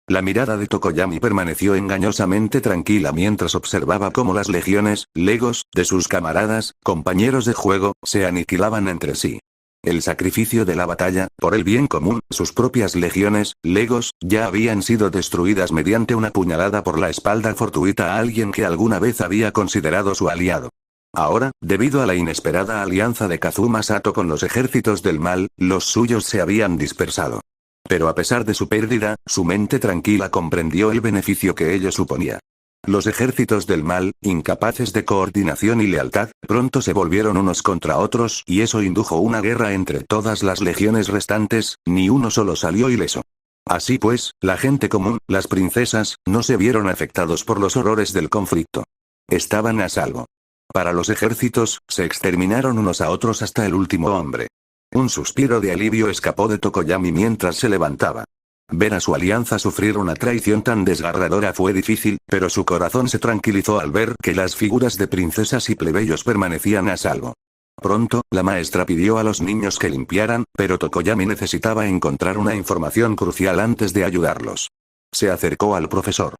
La mirada de Tokoyami permaneció engañosamente tranquila mientras observaba cómo las legiones, legos, de sus camaradas, compañeros de juego, se aniquilaban entre sí. El sacrificio de la batalla, por el bien común, sus propias legiones, legos, ya habían sido destruidas mediante una puñalada por la espalda fortuita a alguien que alguna vez había considerado su aliado. Ahora, debido a la inesperada alianza de Kazuma Sato con los ejércitos del mal, los suyos se habían dispersado. Pero a pesar de su pérdida, su mente tranquila comprendió el beneficio que ello suponía. Los ejércitos del mal, incapaces de coordinación y lealtad, pronto se volvieron unos contra otros y eso indujo una guerra entre todas las legiones restantes, ni uno solo salió ileso. Así pues, la gente común, las princesas, no se vieron afectados por los horrores del conflicto. Estaban a salvo. Para los ejércitos, se exterminaron unos a otros hasta el último hombre. Un suspiro de alivio escapó de Tokoyami mientras se levantaba. Ver a su alianza sufrir una traición tan desgarradora fue difícil, pero su corazón se tranquilizó al ver que las figuras de princesas y plebeyos permanecían a salvo. Pronto, la maestra pidió a los niños que limpiaran, pero Tokoyami necesitaba encontrar una información crucial antes de ayudarlos. Se acercó al profesor.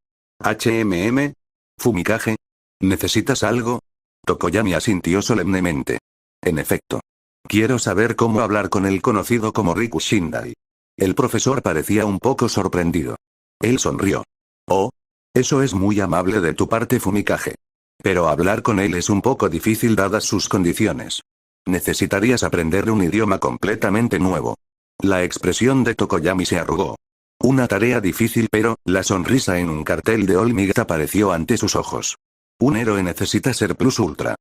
Fumikage. ¿Necesitas algo? Tokoyami asintió solemnemente. En efecto. Quiero saber cómo hablar con el conocido como Riku Shindai. El profesor parecía un poco sorprendido. Él sonrió. Oh. Eso es muy amable de tu parte, Fumikage. Pero hablar con él es un poco difícil dadas sus condiciones. Necesitarías aprender un idioma completamente nuevo. La expresión de Tokoyami se arrugó. Una tarea difícil, pero, la sonrisa en un cartel de All Might apareció ante sus ojos. Un héroe necesita ser plus ultra.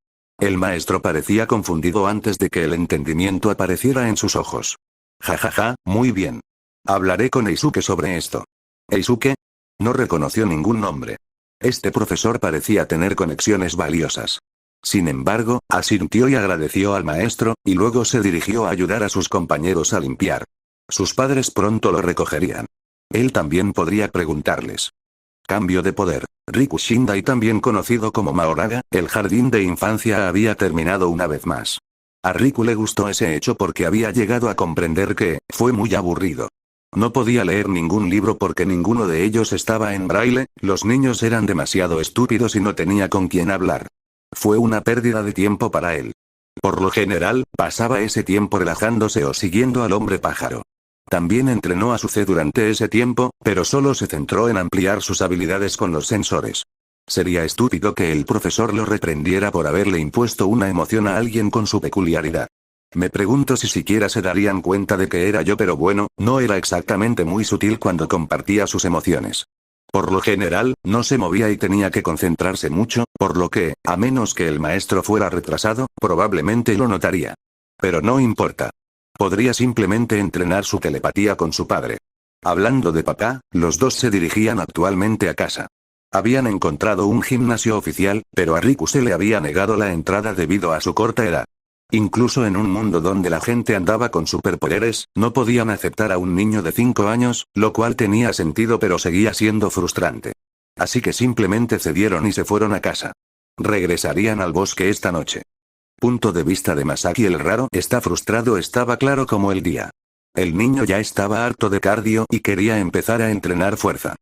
El maestro parecía confundido antes de que el entendimiento apareciera en sus ojos. Jajaja, muy bien. Hablaré con Eisuke sobre esto. ¿Eisuke? No reconoció ningún nombre. Este profesor parecía tener conexiones valiosas. Sin embargo, asintió y agradeció al maestro, y luego se dirigió a ayudar a sus compañeros a limpiar. Sus padres pronto lo recogerían. Él también podría preguntarles. Cambio de poder. Riku Shindai, también conocido como Mahoraga, el jardín de infancia había terminado una vez más. A Riku le gustó ese hecho porque había llegado a comprender que fue muy aburrido. No podía leer ningún libro porque ninguno de ellos estaba en braille, los niños eran demasiado estúpidos y no tenía con quién hablar. Fue una pérdida de tiempo para él. Por lo general, pasaba ese tiempo relajándose o siguiendo al hombre pájaro. También entrenó a Suce durante ese tiempo, pero solo se centró en ampliar sus habilidades con los sensores. Sería estúpido que el profesor lo reprendiera por haberle impuesto una emoción a alguien con su peculiaridad. Me pregunto si siquiera se darían cuenta de que era yo, pero bueno, no era exactamente muy sutil cuando compartía sus emociones. Por lo general, no se movía y tenía que concentrarse mucho, por lo que, a menos que el maestro fuera retrasado, probablemente lo notaría. Pero no importa. Podría simplemente entrenar su telepatía con su padre. Hablando de papá, los dos se dirigían actualmente a casa. Habían encontrado un gimnasio oficial, pero a Riku se le había negado la entrada debido a su corta edad. Incluso en un mundo donde la gente andaba con superpoderes, no podían aceptar a un niño de 5 años, lo cual tenía sentido pero seguía siendo frustrante. Así que simplemente cedieron y se fueron a casa. Regresarían al bosque esta noche. Punto de vista de Masaki el raro está frustrado estaba claro como el día. El niño ya estaba harto de cardio y quería empezar a entrenar fuerza.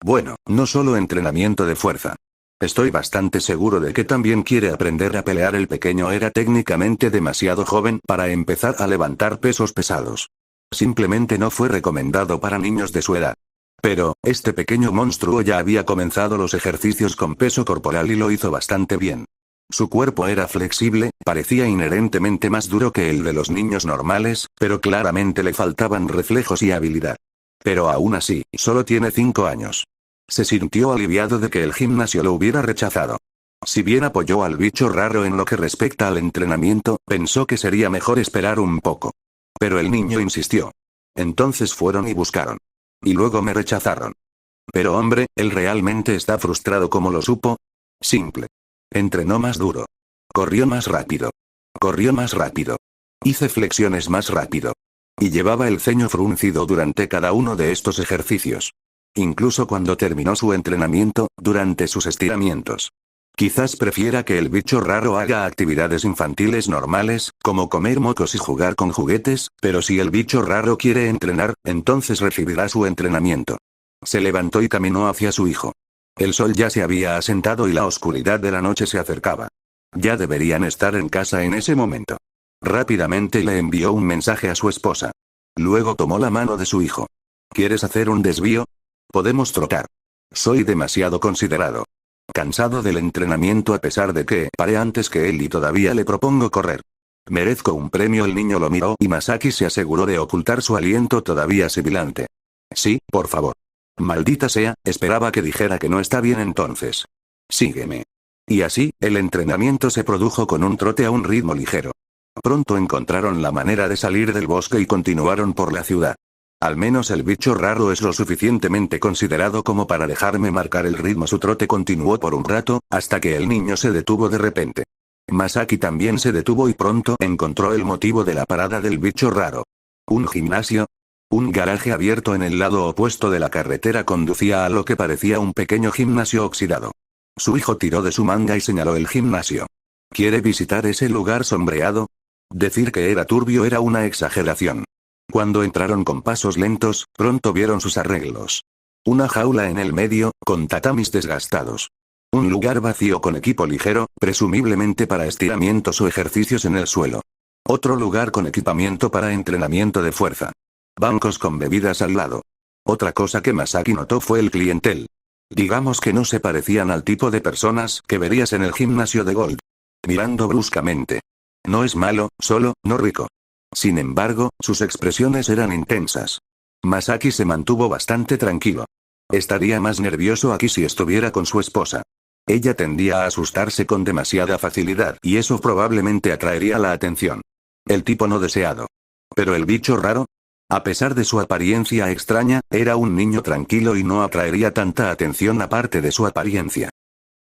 Bueno, no solo entrenamiento de fuerza. Estoy bastante seguro de que también quiere aprender a pelear. El pequeño era técnicamente demasiado joven para empezar a levantar pesos pesados. Simplemente no fue recomendado para niños de su edad. Pero, este pequeño monstruo ya había comenzado los ejercicios con peso corporal y lo hizo bastante bien. Su cuerpo era flexible, parecía inherentemente más duro que el de los niños normales, pero claramente le faltaban reflejos y habilidad. Pero aún así, solo tiene 5 años. Se sintió aliviado de que el gimnasio lo hubiera rechazado. Si bien apoyó al bicho raro en lo que respecta al entrenamiento, pensó que sería mejor esperar un poco. Pero el niño insistió. Entonces fueron y buscaron. Y luego me rechazaron. Pero hombre, él realmente está frustrado. ¿Cómo lo supo? Simple. Entrenó más duro. Corrió más rápido. Corrió más rápido. Hice flexiones más rápido. Y llevaba el ceño fruncido durante cada uno de estos ejercicios. Incluso cuando terminó su entrenamiento, durante sus estiramientos. Quizás prefiera que el bicho raro haga actividades infantiles normales, como comer mocos y jugar con juguetes, pero si el bicho raro quiere entrenar, entonces recibirá su entrenamiento. Se levantó y caminó hacia su hijo. El sol ya se había asentado y la oscuridad de la noche se acercaba. Ya deberían estar en casa en ese momento. Rápidamente le envió un mensaje a su esposa. Luego tomó la mano de su hijo. ¿Quieres hacer un desvío? Podemos trotar. Soy demasiado considerado. Cansado del entrenamiento a pesar de que paré antes que él y todavía le propongo correr. Merezco un premio. El niño lo miró y Masaki se aseguró de ocultar su aliento todavía sibilante. Sí, por favor. Maldita sea, esperaba que dijera que no. Está bien entonces. Sígueme. Y así, el entrenamiento se produjo con un trote a un ritmo ligero. Pronto encontraron la manera de salir del bosque y continuaron por la ciudad. Al menos el bicho raro es lo suficientemente considerado como para dejarme marcar el ritmo. Su trote continuó por un rato, hasta que el niño se detuvo de repente. Masaki también se detuvo y pronto encontró el motivo de la parada del bicho raro. ¿Un gimnasio? Un garaje abierto en el lado opuesto de la carretera conducía a lo que parecía un pequeño gimnasio oxidado. Su hijo tiró de su manga y señaló el gimnasio. ¿Quiere visitar ese lugar sombreado? Decir que era turbio era una exageración. Cuando entraron con pasos lentos, pronto vieron sus arreglos. Una jaula en el medio, con tatamis desgastados. Un lugar vacío con equipo ligero, presumiblemente para estiramientos o ejercicios en el suelo. Otro lugar con equipamiento para entrenamiento de fuerza. Bancos con bebidas al lado. Otra cosa que Masaki notó fue el clientel. Digamos que no se parecían al tipo de personas que verías en el gimnasio de Gold. Mirando bruscamente. No es malo, solo, no rico. Sin embargo, sus expresiones eran intensas. Masaki se mantuvo bastante tranquilo. Estaría más nervioso aquí si estuviera con su esposa. Ella tendía a asustarse con demasiada facilidad y eso probablemente atraería la atención. El tipo no deseado. Pero el bicho raro, a pesar de su apariencia extraña, era un niño tranquilo y no atraería tanta atención aparte de su apariencia.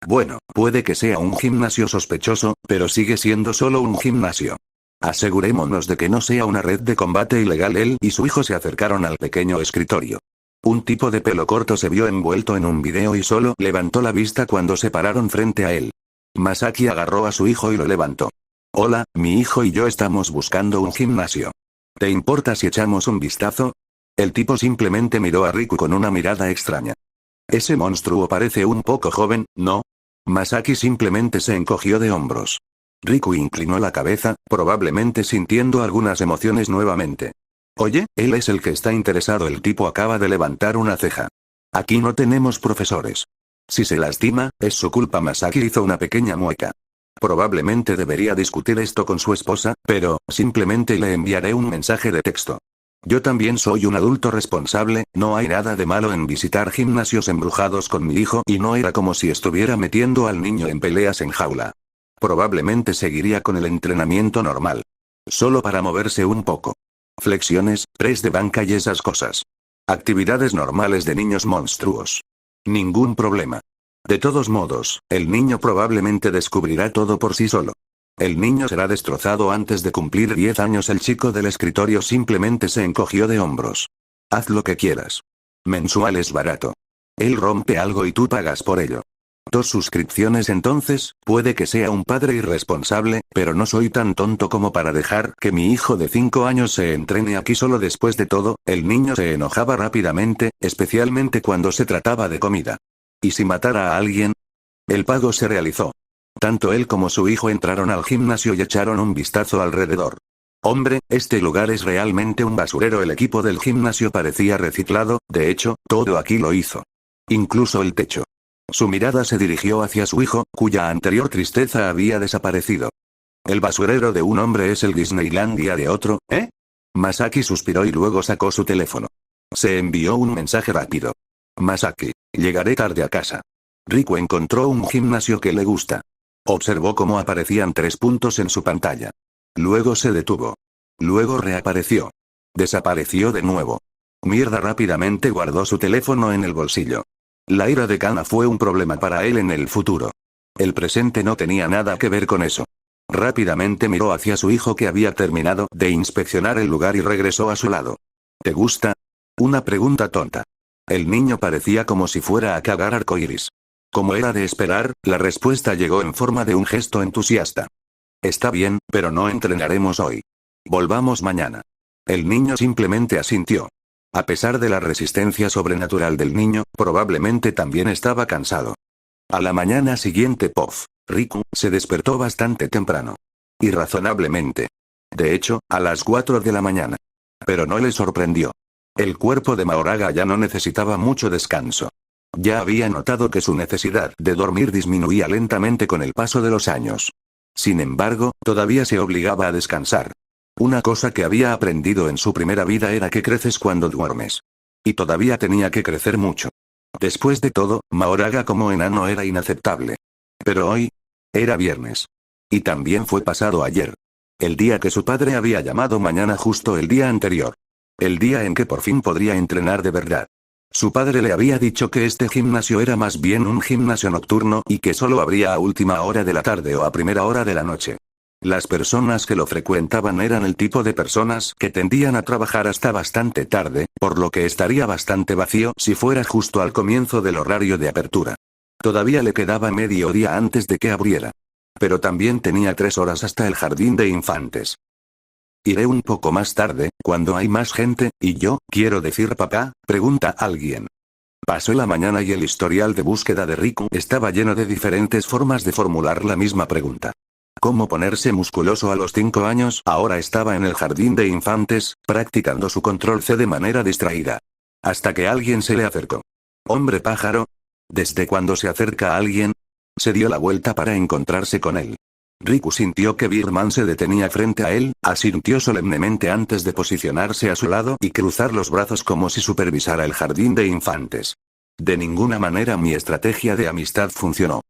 Bueno, puede que sea un gimnasio sospechoso, pero sigue siendo solo un gimnasio. Asegurémonos de que no sea una red de combate ilegal. Él y su hijo se acercaron al pequeño escritorio. Un tipo de pelo corto se vio envuelto en un video y solo levantó la vista cuando se pararon frente a él. Masaki agarró a su hijo y lo levantó. Hola, mi hijo y yo estamos buscando un gimnasio. ¿Te importa si echamos un vistazo? El tipo simplemente miró a Riku con una mirada extraña. Ese monstruo parece un poco joven, ¿no? Masaki simplemente se encogió de hombros. Riku inclinó la cabeza, probablemente sintiendo algunas emociones nuevamente. Oye, él es el que está interesado. El tipo acaba de levantar una ceja. Aquí no tenemos profesores. Si se lastima, es su culpa. Masaki hizo una pequeña mueca. Probablemente debería discutir esto con su esposa, pero, simplemente le enviaré un mensaje de texto. Yo también soy un adulto responsable, no hay nada de malo en visitar gimnasios embrujados con mi hijo y no era como si estuviera metiendo al niño en peleas en jaula. Probablemente seguiría con el entrenamiento normal. Solo para moverse un poco. Flexiones, press de banca y esas cosas. Actividades normales de niños monstruos. Ningún problema. De todos modos, el niño probablemente descubrirá todo por sí solo. El niño será destrozado antes de cumplir 10 años. El chico del escritorio simplemente se encogió de hombros. Haz lo que quieras. Mensual es barato. Él rompe algo y tú pagas por ello. 2 suscripciones. Entonces, puede que sea un padre irresponsable, pero no soy tan tonto como para dejar que mi hijo de 5 años se entrene aquí solo. Después de todo, el niño se enojaba rápidamente, especialmente cuando se trataba de comida. ¿Y si matara a alguien? El pago se realizó. Tanto él como su hijo entraron al gimnasio y echaron un vistazo alrededor. Hombre, este lugar es realmente un basurero. El equipo del gimnasio parecía reciclado, de hecho, todo aquí lo hizo. Incluso el techo. Su mirada se dirigió hacia su hijo, cuya anterior tristeza había desaparecido. El basurero de un hombre es el Disneylandia de otro, ¿eh? Masaki suspiró y luego sacó su teléfono. Se envió un mensaje rápido. Masaki, llegaré tarde a casa. Riku encontró un gimnasio que le gusta. Observó cómo aparecían 3 puntos en su pantalla. Luego se detuvo. Luego reapareció. Desapareció de nuevo. Mierda. Rápidamente guardó su teléfono en el bolsillo. La ira de Kana fue un problema para él en el futuro. El presente no tenía nada que ver con eso. Rápidamente miró hacia su hijo que había terminado de inspeccionar el lugar y regresó a su lado. ¿Te gusta? Una pregunta tonta. El niño parecía como si fuera a cagar arcoíris. Como era de esperar, la respuesta llegó en forma de un gesto entusiasta. Está bien, pero no entrenaremos hoy. Volvamos mañana. El niño simplemente asintió. A pesar de la resistencia sobrenatural del niño, probablemente también estaba cansado. A la mañana siguiente, Riku se despertó bastante temprano. Irrazonablemente. De hecho, a las 4 de la mañana. Pero no le sorprendió. El cuerpo de Mahoraga ya no necesitaba mucho descanso. Ya había notado que su necesidad de dormir disminuía lentamente con el paso de los años. Sin embargo, todavía se obligaba a descansar. Una cosa que había aprendido en su primera vida era que creces cuando duermes. Y todavía tenía que crecer mucho. Después de todo, Mahoraga como enano era inaceptable. Pero hoy, era viernes. Y también fue pasado ayer. El día que su padre había llamado mañana, justo el día anterior. El día en que por fin podría entrenar de verdad. Su padre le había dicho que este gimnasio era más bien un gimnasio nocturno y que solo abría a última hora de la tarde o a primera hora de la noche. Las personas que lo frecuentaban eran el tipo de personas que tendían a trabajar hasta bastante tarde, por lo que estaría bastante vacío si fuera justo al comienzo del horario de apertura. Todavía le quedaba medio día antes de que abriera. Pero también tenía 3 horas hasta el jardín de infantes. Iré un poco más tarde, cuando hay más gente, y yo, quiero decir papá, pregunta alguien. Pasó la mañana y el historial de búsqueda de Riku estaba lleno de diferentes formas de formular la misma pregunta. ¿Cómo ponerse musculoso a los 5 años? Ahora estaba en el jardín de infantes, practicando su control C de manera distraída. Hasta que alguien se le acercó. ¿Hombre pájaro? ¿Desde cuando se acerca a alguien? Se dio la vuelta para encontrarse con él. Riku sintió que Birman se detenía frente a él, asintió solemnemente antes de posicionarse a su lado y cruzar los brazos como si supervisara el jardín de infantes. De ninguna manera mi estrategia de amistad funcionó.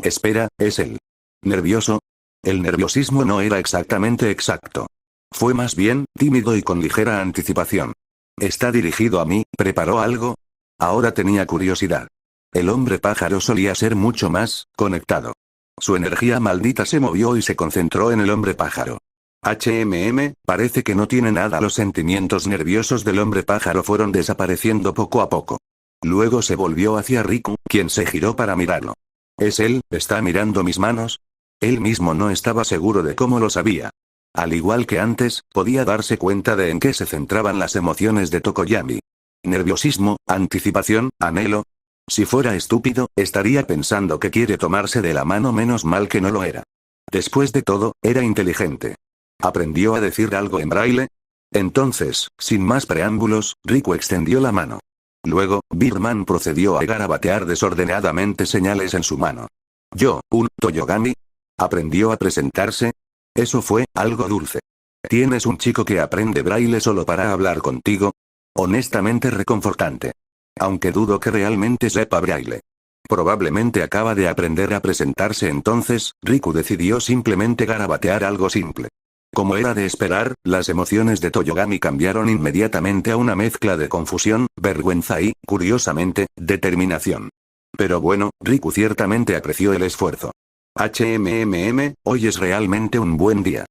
Espera, ¿es él nervioso? El nerviosismo no era exactamente exacto. Fue más bien, tímido y con ligera anticipación. ¿Está dirigido a mí? ¿Preparó algo? Ahora tenía curiosidad. El hombre pájaro solía ser mucho más conectado. Su energía maldita se movió y se concentró en el hombre pájaro. Parece que no tiene nada. Los sentimientos nerviosos del hombre pájaro fueron desapareciendo poco a poco. Luego se volvió hacia Riku, quien se giró para mirarlo. ¿Es él? ¿Está mirando mis manos? Él mismo no estaba seguro de cómo lo sabía. Al igual que antes, podía darse cuenta de en qué se centraban las emociones de Tokoyami. Nerviosismo, anticipación, anhelo. Si fuera estúpido, estaría pensando que quiere tomarse de la mano, menos mal que no lo era. Después de todo, era inteligente. ¿Aprendió a decir algo en braille? Entonces, sin más preámbulos, Riku extendió la mano. Luego, Birman procedió a garabatear desordenadamente señales en su mano. Toyogami. ¿Aprendió a presentarse? Eso fue algo dulce. ¿Tienes un chico que aprende braille solo para hablar contigo? Honestamente reconfortante. Aunque dudo que realmente sepa braille. Probablemente acaba de aprender a presentarse. Entonces, Riku decidió simplemente garabatear algo simple. Como era de esperar, las emociones de Toyogami cambiaron inmediatamente a una mezcla de confusión, vergüenza y, curiosamente, determinación. Pero bueno, Riku ciertamente apreció el esfuerzo. Hoy es realmente un buen día.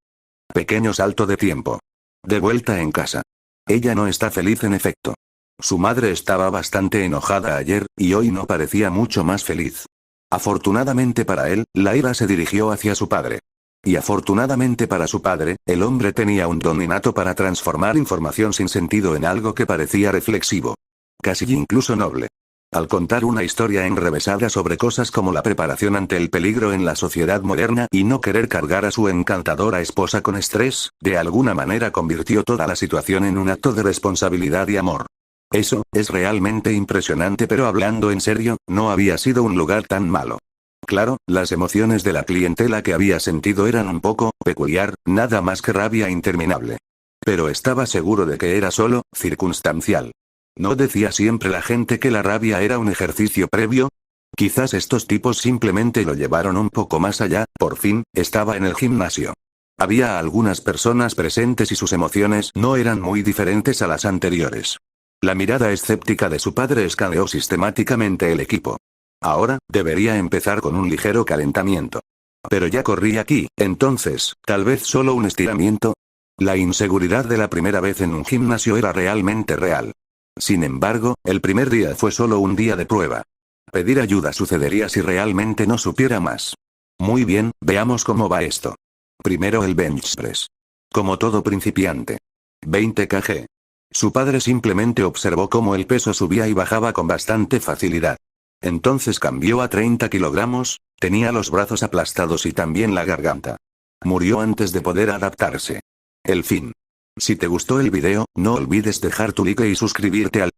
Pequeño salto de tiempo. De vuelta en casa. Ella no está feliz en efecto. Su madre estaba bastante enojada ayer, y hoy no parecía mucho más feliz. Afortunadamente para él, la ira se dirigió hacia su padre. Y afortunadamente para su padre, el hombre tenía un don innato para transformar información sin sentido en algo que parecía reflexivo. Casi incluso noble. Al contar una historia enrevesada sobre cosas como la preparación ante el peligro en la sociedad moderna y no querer cargar a su encantadora esposa con estrés, de alguna manera convirtió toda la situación en un acto de responsabilidad y amor. Eso, es realmente impresionante, pero hablando en serio, no había sido un lugar tan malo. Claro, las emociones de la clientela que había sentido eran un poco peculiar, nada más que rabia interminable. Pero estaba seguro de que era solo circunstancial. ¿No decía siempre la gente que la rabia era un ejercicio previo? Quizás estos tipos simplemente lo llevaron un poco más allá. Por fin, estaba en el gimnasio. Había algunas personas presentes y sus emociones no eran muy diferentes a las anteriores. La mirada escéptica de su padre escaneó sistemáticamente el equipo. Ahora, debería empezar con un ligero calentamiento. Pero ya corrí aquí, entonces, tal vez solo un estiramiento. La inseguridad de la primera vez en un gimnasio era realmente real. Sin embargo, el primer día fue solo un día de prueba. Pedir ayuda sucedería si realmente no supiera más. Muy bien, veamos cómo va esto. Primero el bench press. Como todo principiante. 20 kg. Su padre simplemente observó cómo el peso subía y bajaba con bastante facilidad. Entonces cambió a 30 kilogramos, tenía los brazos aplastados y también la garganta. Murió antes de poder adaptarse. El fin. Si te gustó el video, no olvides dejar tu like y suscribirte al